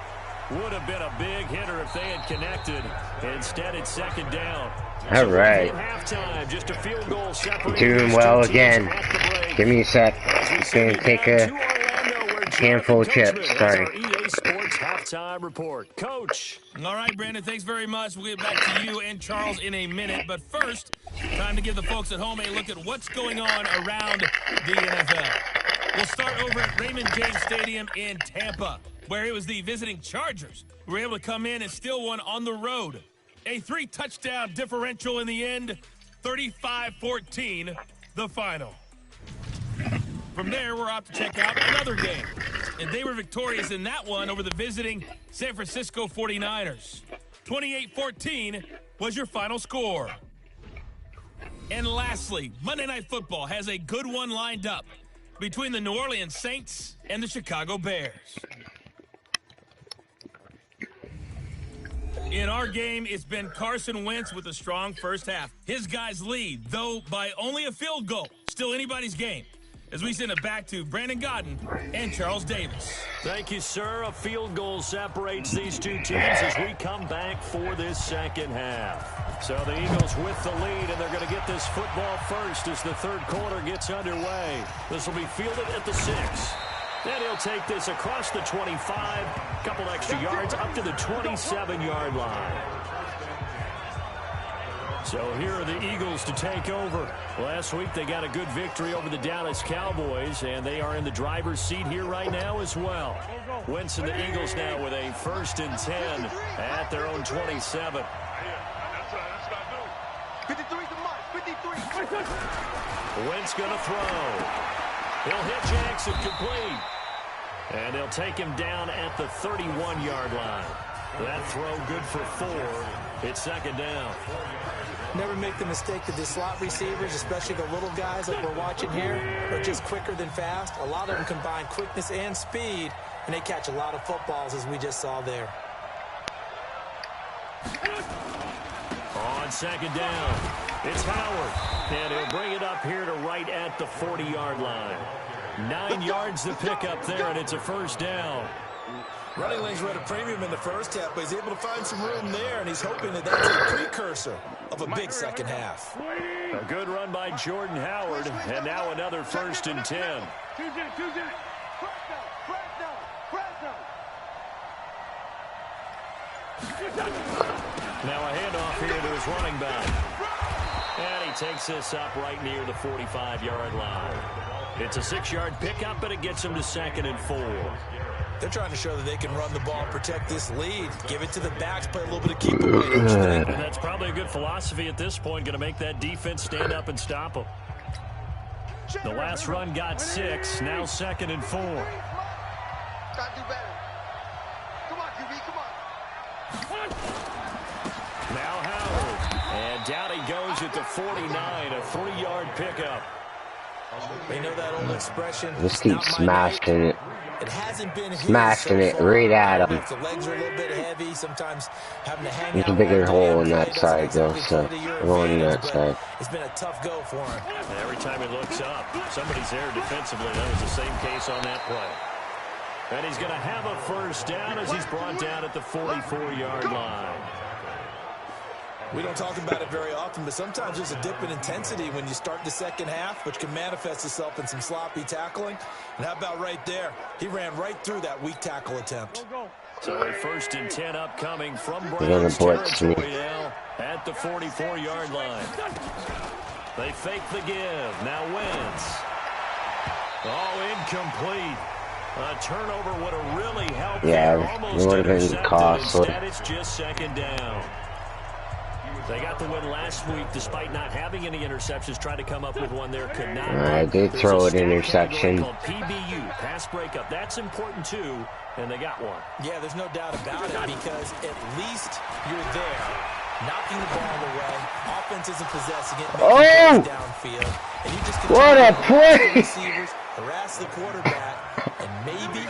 Would have been a big hitter if they had connected. Instead, it's 2nd down. All right. Just a field goal doing well again. Give me a sec. I'm going to take a handful of chips. Sorry. EA Sports halftime report. Coach. All right, Brandon, thanks very much. We'll get back to you and Charles in a minute. But first, time to give the folks at home a look at what's going on around the NFL. We'll start over at Raymond James Stadium in Tampa, where it was the visiting Chargers who were able to come in and steal one on the road. A 3-touchdown differential in the end, 35-14, the final. From there, we're off to check out another game. And they were victorious in that one over the visiting San Francisco 49ers. 28-14 was your final score. And lastly, Monday Night Football has a good one lined up between the New Orleans Saints and the Chicago Bears. In our game, it's been Carson Wentz with a strong 1st half. His guys lead, though by only a field goal. Still anybody's game. As we send it back to Brandon Godden and Charles Davis. Thank you, sir. A field goal separates these two teams as we come back for this 2nd half. So the Eagles with the lead, and they're going to get this football first as the 3rd quarter gets underway. This will be fielded at the 6. Then he'll take this across the 25, a couple extra yards up to the 27-yard line. So here are the Eagles to take over. Last week they got a good victory over the Dallas Cowboys, and they are in the driver's seat here right now as well. Wentz and the Eagles now with a 1st and 10 at their own 27. 53 to Mike, 53. Wentz going to throw. He'll hit Jackson complete. And they'll take him down at the 31-yard line. That throw good for 4. It's 2nd down. Never make the mistake that the slot receivers, especially the little guys like we're watching here, are just quicker than fast. A lot of them combine quickness and speed, and they catch a lot of footballs, as we just saw there. On 2nd down, it's Howard, and he'll bring it up here to right at the 40-yard line. 9 yards to pick up there, and it's a 1st down. Running lanes were at a premium in the 1st half, but he's able to find some room there, and he's hoping that that's a precursor of a big 2nd half. A good run by Jordan Howard, and now another 1st and 10. Now a handoff here to his running back. And he takes this up right near the 45-yard line. It's a 6-yard pickup, but it gets him to 2nd and 4. They're trying to show that they can run the ball, protect this lead, give it to the backs, play a little bit of keep away, don't you think? And that's probably a good philosophy at this point, going to make that defense stand up and stop them. The last run got 6, now 2nd and 4. Gotta do better. Come on, QB, come on. Now Howard. And down he goes at the 49, a 3-yard pickup. They know that old expression. Just keep smashing it. It hasn't been Smashing it right at him. The legs are a little bit heavy, sometimes having to hang There's out a bigger right hole in there. that side, though, so going that side. It's been a tough go for him. And every time he looks up, somebody's there defensively. That was the same case on that play. And he's going to have a first down as he's brought down at the 44-yard line. We don't talk about it very often, but sometimes there's a dip in intensity when you start the second half, which can manifest itself in some sloppy tackling. And how about right there? He ran right through that weak tackle attempt. So a 1st and 10 upcoming from Browns territory now at the 44-yard line. They fake the give. Now Wentz. Oh, incomplete. A turnover would have really helped. Yeah, almost it would have been costly. Instead, it's just 2nd down. They got the win last week despite not having any interceptions. Tried to come up with one there, could not. I did throw an interception. Called PBU, pass breakup. That's important too, and they got one. Yeah, there's no doubt about it because at least you're there, knocking the ball away. Offense isn't possessing it, making plays downfield, and you just what a play! Receivers, harass the quarterback, and maybe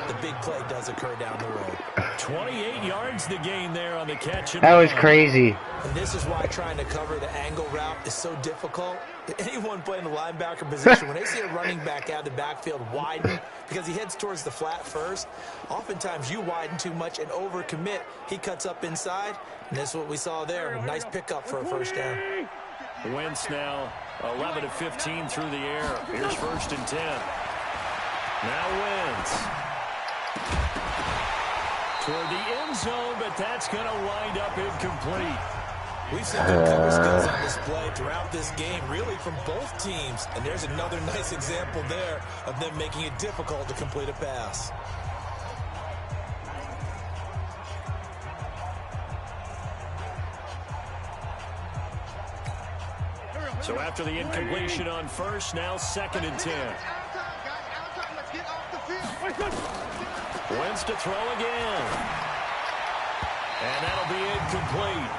the big play does occur down the road. 28 yards the gain there on the catch. That was crazy. And this is why trying to cover the angle route is so difficult. Anyone playing the linebacker position, when they see a running back out of the backfield widen because he heads towards the flat first, oftentimes you widen too much and overcommit. He cuts up inside, and that's what we saw there. A nice pickup for a first down. Wentz now 11 of 15 through the air. Here's 1st and 10. Now Wentz. Toward the end zone, but that's going to wind up incomplete. We've seen good cover skills on display throughout this game, really from both teams. And there's another nice example there of them making it difficult to complete a pass. So after the incompletion on 1st, now 2nd and 10. Wentz to throw again. And that'll be incomplete.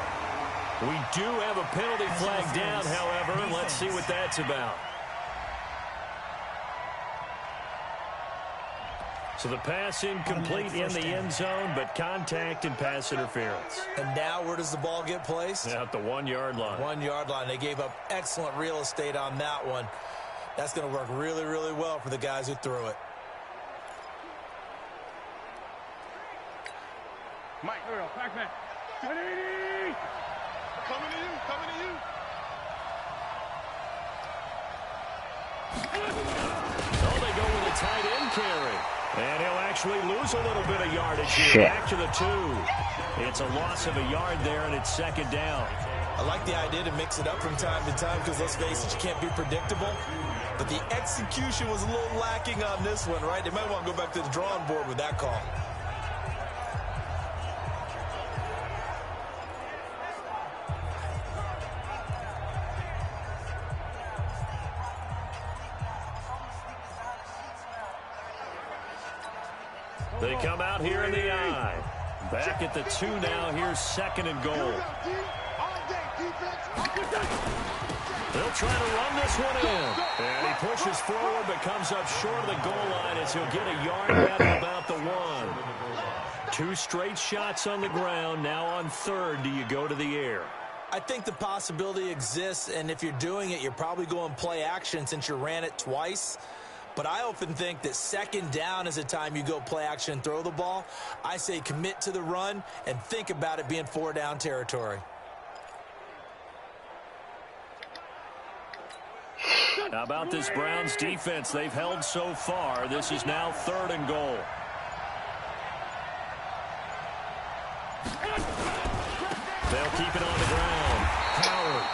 We do have a penalty flag down, however. Let's see what that's about. So the pass incomplete in the end zone, but contact and pass interference. And now where does the ball get placed? At the 1-yard line. 1-yard line. They gave up excellent real estate on that one. That's going to work really, really well for the guys who threw it. Mike, here we go. Back man. 180. Coming to you. Coming to you. Oh, they go with a tight end carry. And he'll actually lose a little bit of yardage here. Back to the 2. It's a loss of a yard there, and it's 2nd down. I like the idea to mix it up from time to time because, let's face it, you can't be predictable. But the execution was a little lacking on this one, right? They might want to go back to the drawing board with that call. They come out here in the eye. Back at the 2 now. Here's 2nd and goal. They'll try to run this one in. And he pushes forward but comes up short of the goal line as he'll get a yard out of about the 1. 2 straight shots on the ground. Now on 3rd, do you go to the air? I think the possibility exists, and if you're doing it, you're probably going play action since you ran it twice. But I often think that 2nd down is the time you go play action and throw the ball. I say commit to the run and think about it being 4-down territory. How about this Browns defense? They've held so far. This is now 3rd and goal. They'll keep it on the ground. Howard.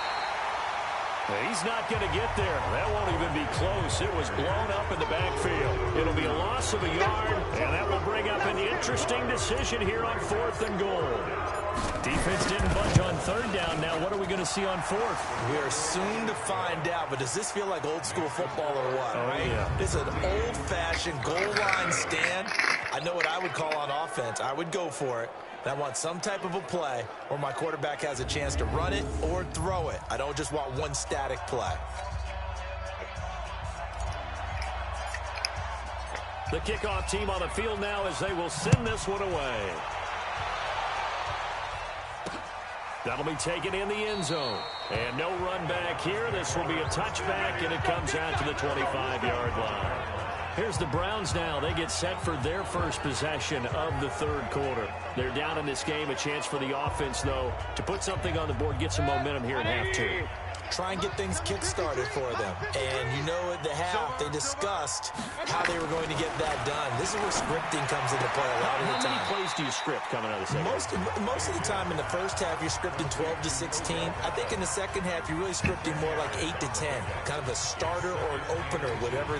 He's not going to get there. That won't even be close. It was blown up in the backfield. It'll be a loss of a yard, and that will bring up an interesting decision here on 4th and goal. Defense didn't budge on 3rd down. Now what are we going to see on 4th? We are soon to find out, but does this feel like old school football or what, right? Yeah. It's an old-fashioned goal line stand. I know what I would call on offense. I would go for it. I want some type of a play where my quarterback has a chance to run it or throw it. I don't just want one static play. The kickoff team on the field now as they will send this one away. That'll be taken in the end zone. And no run back here. This will be a touchback, and it comes out to the 25-yard line. Here's the Browns now. They get set for their first possession of the 3rd quarter. They're down in this game. A chance for the offense, though, to put something on the board, get some momentum here in half 2. Try and get things kick-started for them. And you know at the half, they discussed how they were going to get that done. This is where scripting comes into play a lot of the time. How many plays do you script coming out of the second? Most of the time in the first half, you're scripting 12 to 16. I think in the second half, you're really scripting more like 8 to 10. Kind of a starter or an opener, whatever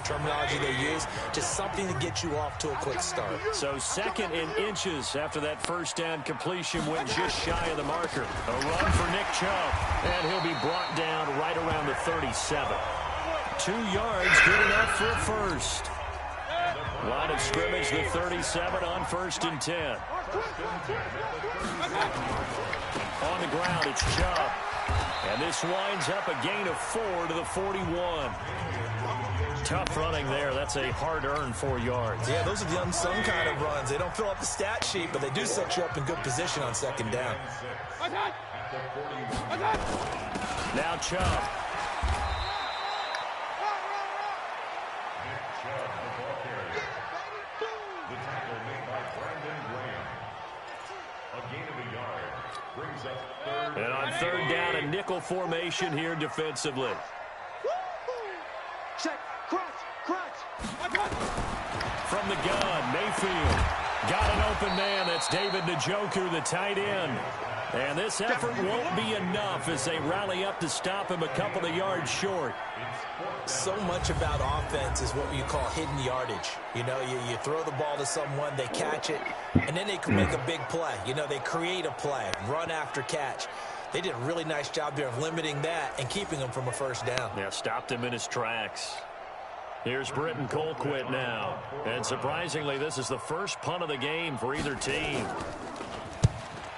terminology they use. Just something to get you off to a quick start. So 2nd and inches after that first down completion went just shy of the marker. A run for Nick Chubb, and he'll be brought down right around the 37. 2 yards, good enough for a first. Line of scrimmage, the 37 on 1st and 10. On the ground, it's Chubb. And this winds up a gain of 4 to the 41. Tough running there. That's a hard-earned 4 yards. Yeah, those are the unsung kind of runs. They don't fill up the stat sheet, but they do set you up in good position on 2nd down. Now Chubb. And on 3rd down, a nickel formation here defensively. Check, crunch. From the gun, Mayfield got an open man. That's David Njoku, the tight end. And this effort won't be enough as they rally up to stop him a couple of yards short. So much about offense is what you call hidden yardage. You know, you throw the ball to someone, they catch it, and then they can make a big play. You know, they create a play, run after catch. They did a really nice job there of limiting that and keeping him from a first down. Yeah, stopped him in his tracks. Here's Britton Colquitt now. And surprisingly, this is the first punt of the game for either team.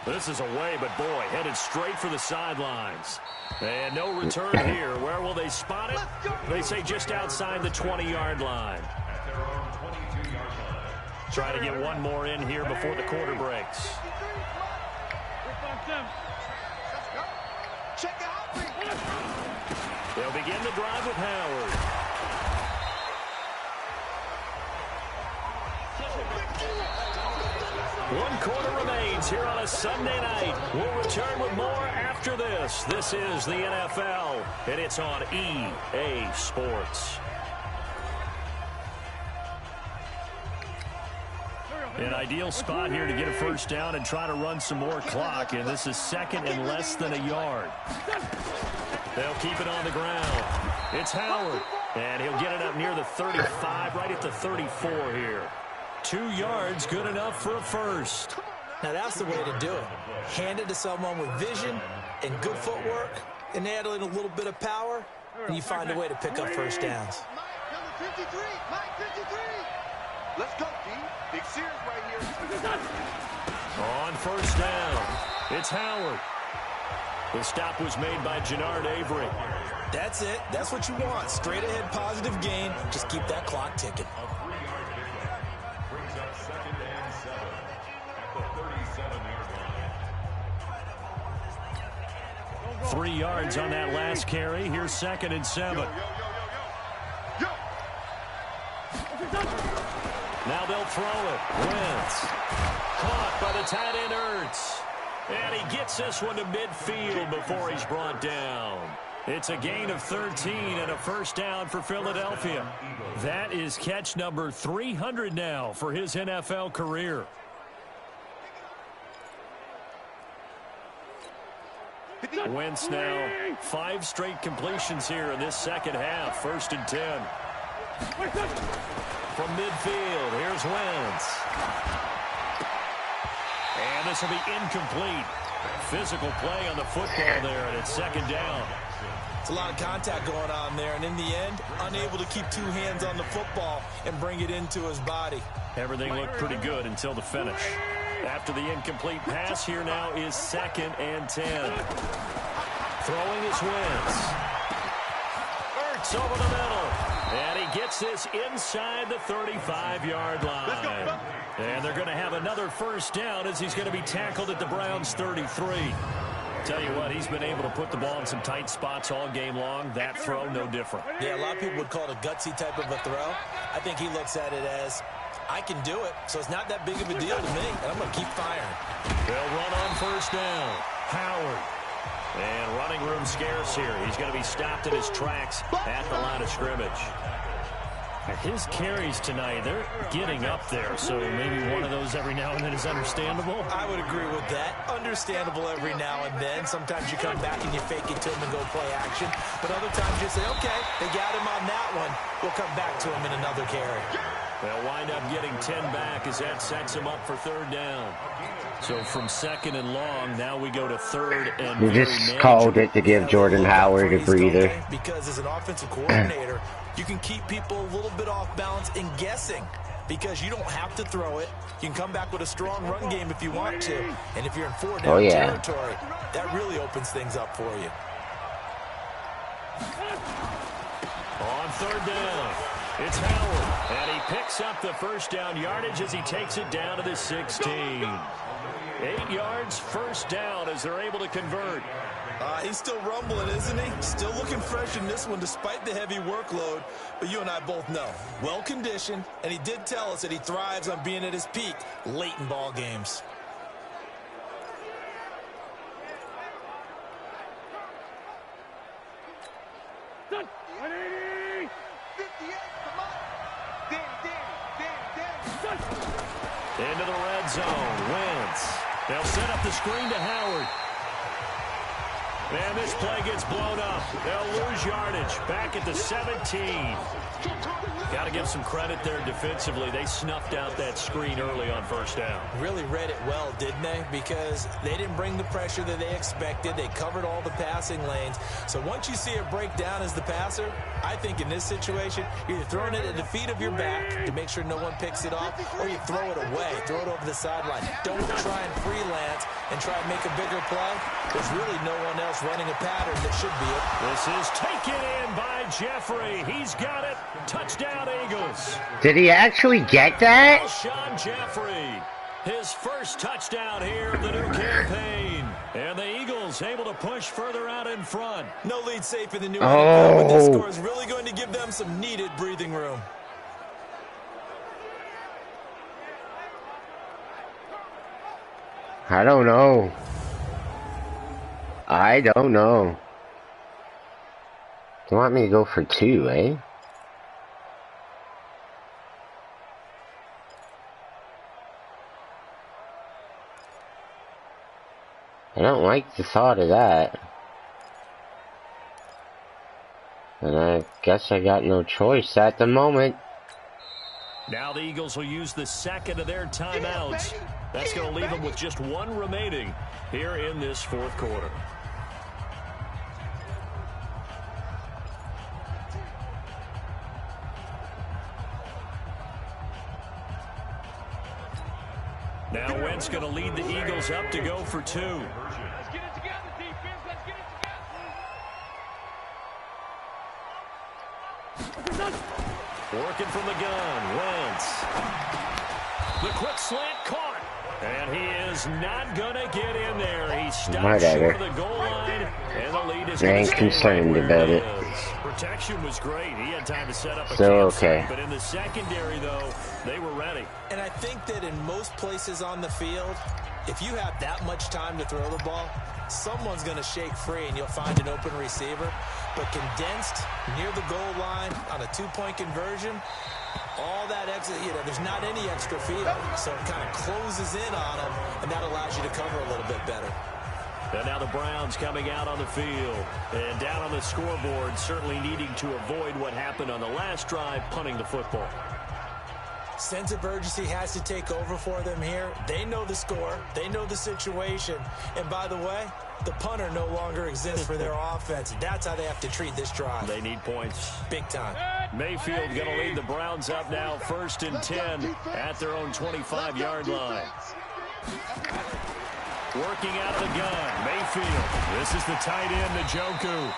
This is away, but boy, headed straight for the sidelines. And no return here. Where will they spot it? They say just outside the 20-yard line. Try to get one more in here before the quarter breaks. They'll begin the drive with Howard. One quarter remains here on a Sunday night. We'll return with more after this. This is the NFL, and it's on EA Sports. An ideal spot here to get a first down and try to run some more clock, and this is 2nd and less than a yard. They'll keep it on the ground. It's Howard, and he'll get it up near the 35, right at the 34 here. 2 yards, good enough for a first. Now that's the way to do it. Hand it to someone with vision and good footwork, and add in a little bit of power, and you find a way to pick up first downs. Mike 53, Mike 53. Let's go, D. Big Sears right here. On first down, it's Howard. The stop was made by Jannard Avery. That's it. That's what you want. Straight ahead positive gain. Just keep that clock ticking. 3 yards on that last carry. Here's 2nd and 7. Now they'll throw it. Wentz. Caught by the tight end Ertz. And he gets this one to midfield before he's brought down. It's a gain of 13 and a first down for Philadelphia. That is catch number 300 now for his NFL career. Wentz now 5 straight completions here in this second half. 1st and 10. From midfield, here's Wentz. And this will be incomplete. Physical play on the football there, and it's 2nd down. It's a lot of contact going on there, and in the end, unable to keep 2 hands on the football and bring it into his body. Everything looked pretty good until the finish. After the incomplete pass, here now is 2nd and 10. Throwing is Wentz. Ertz over the middle. And he gets this inside the 35-yard line. And they're going to have another 1st down as he's going to be tackled at the Browns' 33. Tell you what, he's been able to put the ball in some tight spots all game long. That throw, no different. Yeah, a lot of people would call it a gutsy type of a throw. I think he looks at it as, I can do it, so it's not that big of a deal to me, and I'm going to keep firing. They'll run on 1st down. Howard. And running room scarce here. He's going to be stopped in his tracks at the line of scrimmage. His carries tonight, they're getting up there, so maybe one of those every now and then is understandable. I would agree with that. Understandable every now and then. Sometimes you come back and you fake it to him and go play action. But other times you say, okay, they got him on that one. We'll come back to him in another carry. They'll wind up getting 10 back as that sets him up for 3rd down. So from 2nd and long, now we go to 3rd and You just called it to give Jordan Howard a breather. Because as an offensive coordinator, you can keep people a little bit off balance and guessing because you don't have to throw it. You can come back with a strong run game if you want to. And if you're in 4-down territory, that really opens things up for you. On 3rd down, it's Howard. And he picks up the 1st down yardage as he takes it down to the 16. 8 yards, 1st down as they're able to convert. He's still rumbling, isn't he? Still looking fresh in this one despite the heavy workload. But you and I both know, well-conditioned, and he did tell us that he thrives on being at his peak late in ball games. Into the red zone, Wentz. They'll set up the screen to Howard. And this play gets blown up. They'll lose yardage back at the 17. Got to give some credit there defensively. They snuffed out that screen early on 1st down. Really read it well, didn't they? Because they didn't bring the pressure that they expected. They covered all the passing lanes. So once you see it break down as the passer, I think in this situation, you're either throwing it at the feet of your back to make sure no one picks it off, or you throw it away, throw it over the sideline. Don't try and freelance and try and make a bigger play. There's really no one else running a pattern that should be it. This is taken in by Jeffrey. He's got it. Touchdown, Eagles. Did he actually get that? Alshon Jeffrey, his 1st touchdown here of the new campaign. And the Eagles able to push further out in front. No lead safe in the new NFL, but this score is really going to give them some needed breathing room. I don't know. I don't know. You want me to go for 2, eh? I don't like the thought of that. And I guess I got no choice at the moment. Now the Eagles will use the 2nd of their timeouts. That's going to leave them with just 1 remaining here in this 4th quarter. Now Wentz going to lead the Eagles up to go for 2. Let's get it together, defense. Let's get it together. Working from the gun, Wentz. The quick slant caught. And he is not going to get in there. He stopped short of the goal line, and the lead is going to stay concerned right about where it. is. Protection was great. He had time to set up a Still campsite, okay. but in the secondary, though, they were ready. And I think that in most places on the field, if you have that much time to throw the ball, someone's going to shake free and you'll find an open receiver. But condensed near the goal line on a 2-point conversion, all that extra, there's not any extra field. So it kind of closes in on them, and that allows you to cover a little bit better. And now the Browns coming out on the field. And down on the scoreboard, certainly needing to avoid what happened on the last drive, punting the football. Sense of urgency has to take over for them here. They know the score. They know the situation. And by the way, the punter no longer exists for their offense. That's how they have to treat this drive. They need points. Big time. Mayfield going to lead the Browns up now, 1st and 10 at their own 25-yard line. Working out of the gun, Mayfield. This is the tight end, Njoku.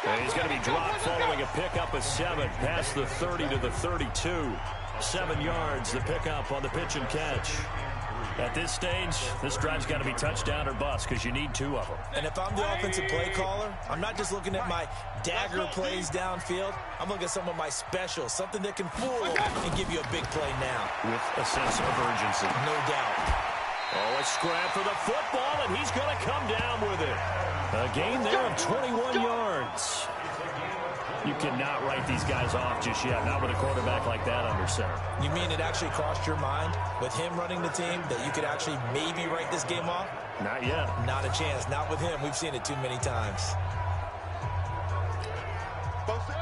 And he's going to be dropped following a pickup of 7 past the 30 to the 32. 7 yards, the pickup on the pitch and catch. At this stage, this drive's got to be touchdown or bust because you need 2 of them. And if I'm the offensive play caller, I'm not just looking at my dagger plays downfield. I'm looking at some of my specials, something that can fool and give you a big play now. With a sense of urgency. No doubt. Oh, a scrap for the football, and he's going to come down with it. A gain there of 21 yards. You cannot write these guys off just yet, not with a quarterback like that under center. You mean it actually crossed your mind with him running the team that you could actually maybe write this game off? Not yet. Not a chance. Not with him. We've seen it too many times.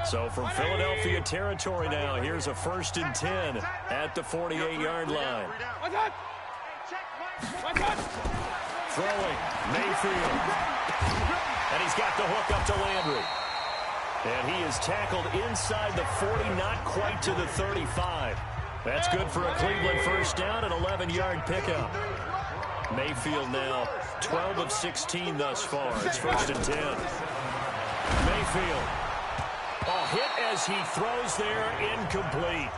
So from Philadelphia territory now, here's a 1st and 10 at the 48-yard line. Throwing, Mayfield. And he's got the hook up to Landry. And he is tackled inside the 40, not quite to the 35. That's good for a Cleveland 1st down, an 11-yard pickup. Mayfield now 12 of 16 thus far. It's 1st and 10. Mayfield. Oh, hit as he throws there, incomplete.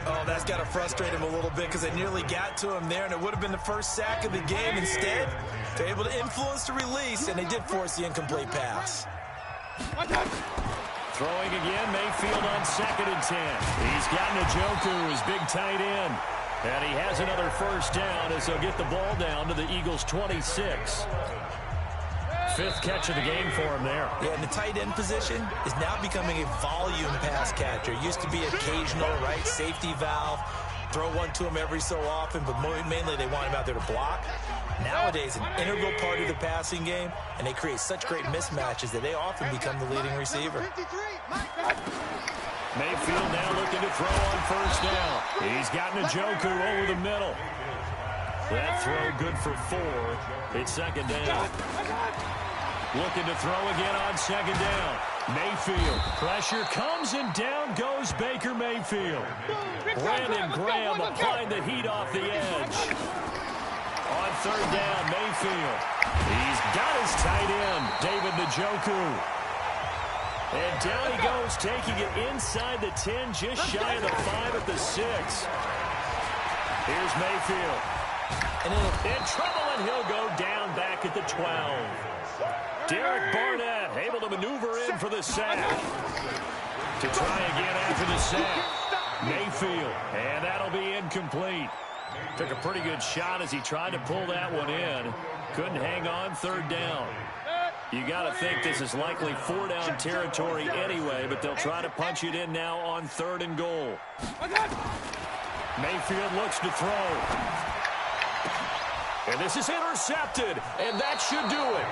Oh, that's got to frustrate him a little bit because they nearly got to him there, and it would have been the first sack of the game. Instead, they're able to influence the release, and they did force the incomplete pass. Throwing again, Mayfield on 2nd and 10. He's got Njoku, his big tight end. And he has another 1st down as they'll get the ball down to the Eagles' 26. 5th catch of the game for him there. Yeah, and the tight end position is now becoming a volume pass catcher. Used to be occasional, right, safety valve. Throw one to him every so often, but mainly they want him out there to block. Nowadays, an integral part of the passing game, and they create such great mismatches that they often become the leading receiver. Mayfield now looking to throw on 1st down. He's got Njoku over the middle. That throw good for 4. It's 2nd down. Looking to throw again on 2nd down. Mayfield. Pressure comes and down goes Baker Mayfield. Brandon Graham applying the heat off the edge. On 3rd down, Mayfield. He's got his tight end, David Njoku. And down he goes, taking it inside the 10, just shy of the 5 at the 6. Here's Mayfield. In trouble, and he'll go down back at the 12. Derek Barnett able to maneuver in for the sack. To try again after the sack. Mayfield, and that'll be incomplete. Took a pretty good shot as he tried to pull that one in. Couldn't hang on, 3rd down. You got to think this is likely 4-down territory anyway, but they'll try to punch it in now on 3rd and goal. Mayfield looks to throw. And this is intercepted, and that should do it.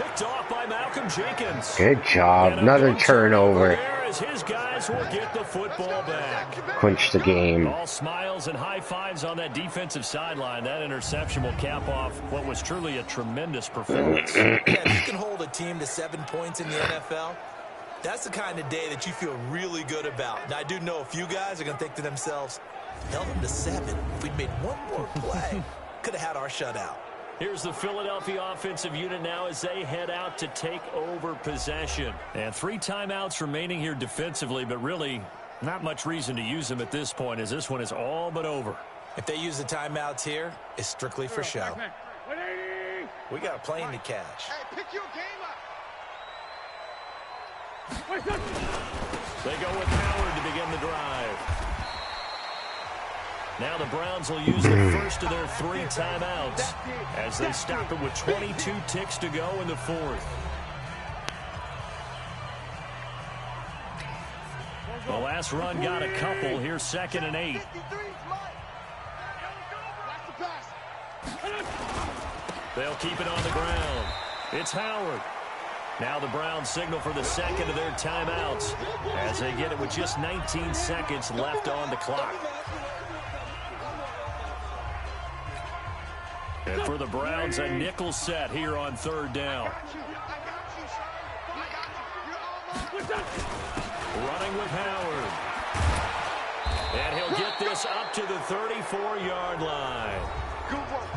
Picked off by Malcolm Jenkins. Good job. Another turnover. As his guys will get the football back. Clinch the game. All smiles and high fives on that defensive sideline. That interception will cap off what was truly a tremendous performance. Yeah, if you can hold a team to 7 points in the NFL, that's the kind of day that you feel really good about. Now, I do know a few guys are going to think to themselves, held them to 7. If we'd made one more play, could have had our shutout. Here's the Philadelphia offensive unit now as they head out to take over possession. And 3 timeouts remaining here defensively, but really not much reason to use them at this point as this one is all but over. If they use the timeouts here, it's strictly for show. We got a plane to catch. Hey, pick your game up. They go with Howard to begin the drive. Now the Browns will use the first of their 3 timeouts as they stop it with 22 ticks to go in the 4th. The last run got a couple. Here's 2nd and 8. They'll keep it on the ground. It's Howard. Now the Browns signal for the second of their timeouts as they get it with just 19 seconds left on the clock. And for the Browns, a nickel set here on third down. Running with Howard. And he'll get this up to the 34-yard line.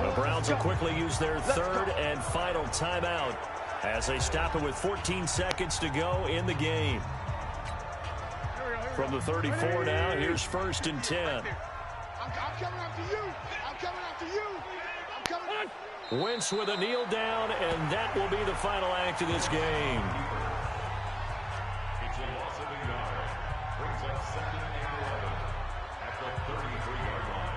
The Browns will quickly use their third and final timeout as they stop it with 14 seconds to go in the game. From the 34 now, here's 1st and 10. I'm coming after you. I'm coming after you. I'm coming. Wentz with a kneel down, and that will be the final act of this game. It's a loss of a yard. Brings up 2nd and 11 at the 33-yard line.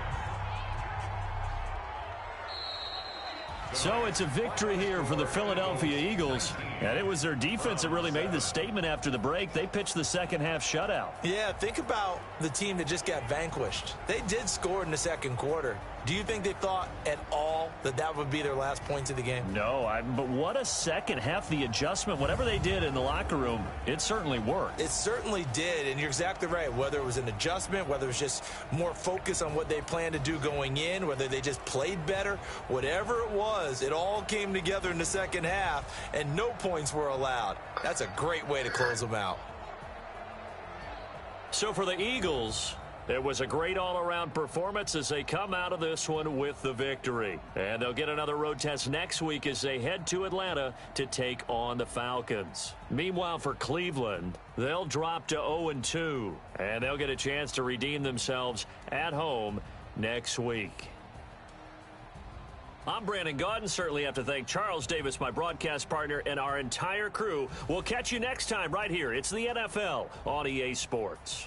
So it's a victory here for the Philadelphia Eagles. And it was their defense that really made the statement after the break. They pitched the second half shutout. Yeah, think about the team that just got vanquished. They did score in the second quarter. Do you think they thought at all that that would be their last points of the game? No, but what a second half. The adjustment, whatever they did in the locker room, it certainly worked. It certainly did, and you're exactly right. Whether it was an adjustment, whether it was just more focus on what they planned to do going in, whether they just played better, whatever it was, it all came together in the second half, and no points were allowed. That's a great way to close them out. So for the Eagles, it was a great all-around performance as they come out of this one with the victory. And they'll get another road test next week as they head to Atlanta to take on the Falcons. Meanwhile, for Cleveland, they'll drop to 0-2, and they'll get a chance to redeem themselves at home next week. I'm Brandon Gaudin. Certainly have to thank Charles Davis, my broadcast partner, and our entire crew. We'll catch you next time right here. It's the NFL on EA Sports.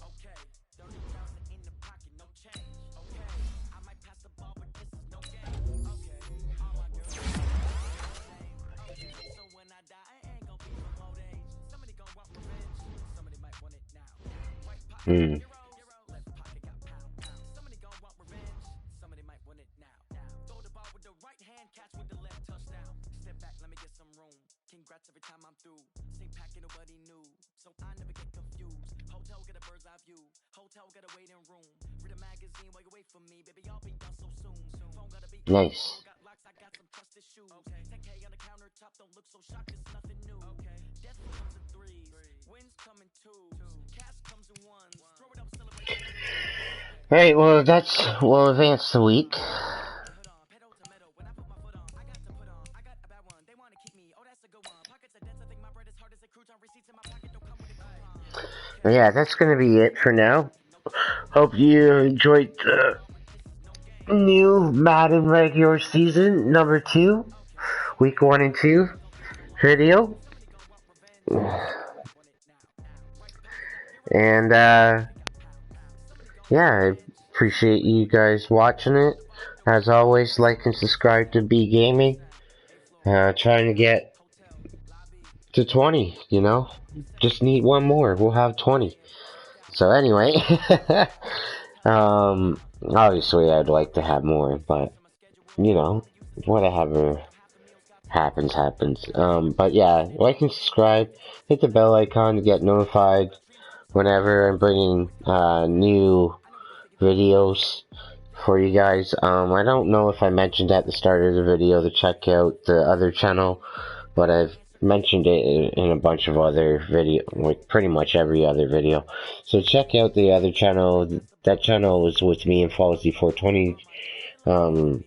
Okay, 30,000 in the pocket, no change. Okay, I might pass the ball, but this is no game. Okay, all my girls. Okay, so when I die, I ain't gonna be from old age. Somebody gonna want revenge. Somebody might want it now. Right pocket, left pocket got pound. Somebody gonna want revenge. Somebody might want it now. Throw the ball with the right hand, catch with the left touchdown. Step back, let me get some room. Congrats every time I'm through. Same packet, nobody knew, so I never get confused. Hotel get a bird's eye view. Hotel get a waiting room. Read a magazine while you wait for me, baby. I'll be done so soon. Phone gotta be Nice. got locks, I got some trusted shoes. Okay, 10K on the countertop, don't look so shocked. It's nothing new. Okay, death comes in threes, wins come in twos, cash comes in ones. Throw it up, celebrate. Alright, well, we'll advance the week. But yeah, that's gonna be it for now. Hope you enjoyed the new Madden regular season number 2, week 1 and 2 video. And yeah, I appreciate you guys watching it. As always, like and subscribe to B Gaming. Trying to get to 20, you know? Just need one more. We'll have 20. So anyway, obviously I'd like to have more, but, you know, whatever happens. But yeah, like and subscribe. Hit the bell icon to get notified whenever I'm bringing new videos for you guys. I don't know if I mentioned at the start of the video to check out the other channel, but I've mentioned it in a bunch of other video, like pretty much every other video. So check out the other channel. That channel is with me and Falsey420. The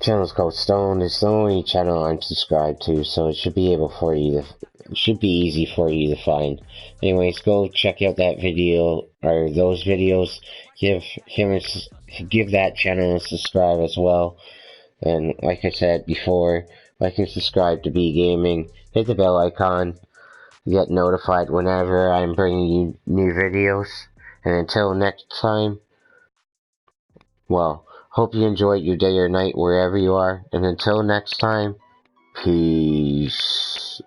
channel's called Stone. It's the only channel I'm subscribed to, so it should be it should be easy for you to find. Anyways, go check out that video or those videos. Give that channel a subscribe as well. And like I said before, like and subscribe to B Gaming. Hit the bell icon. Get notified whenever I'm bringing you new videos. And until next time, well, hope you enjoyed your day or night wherever you are. And until next time, peace.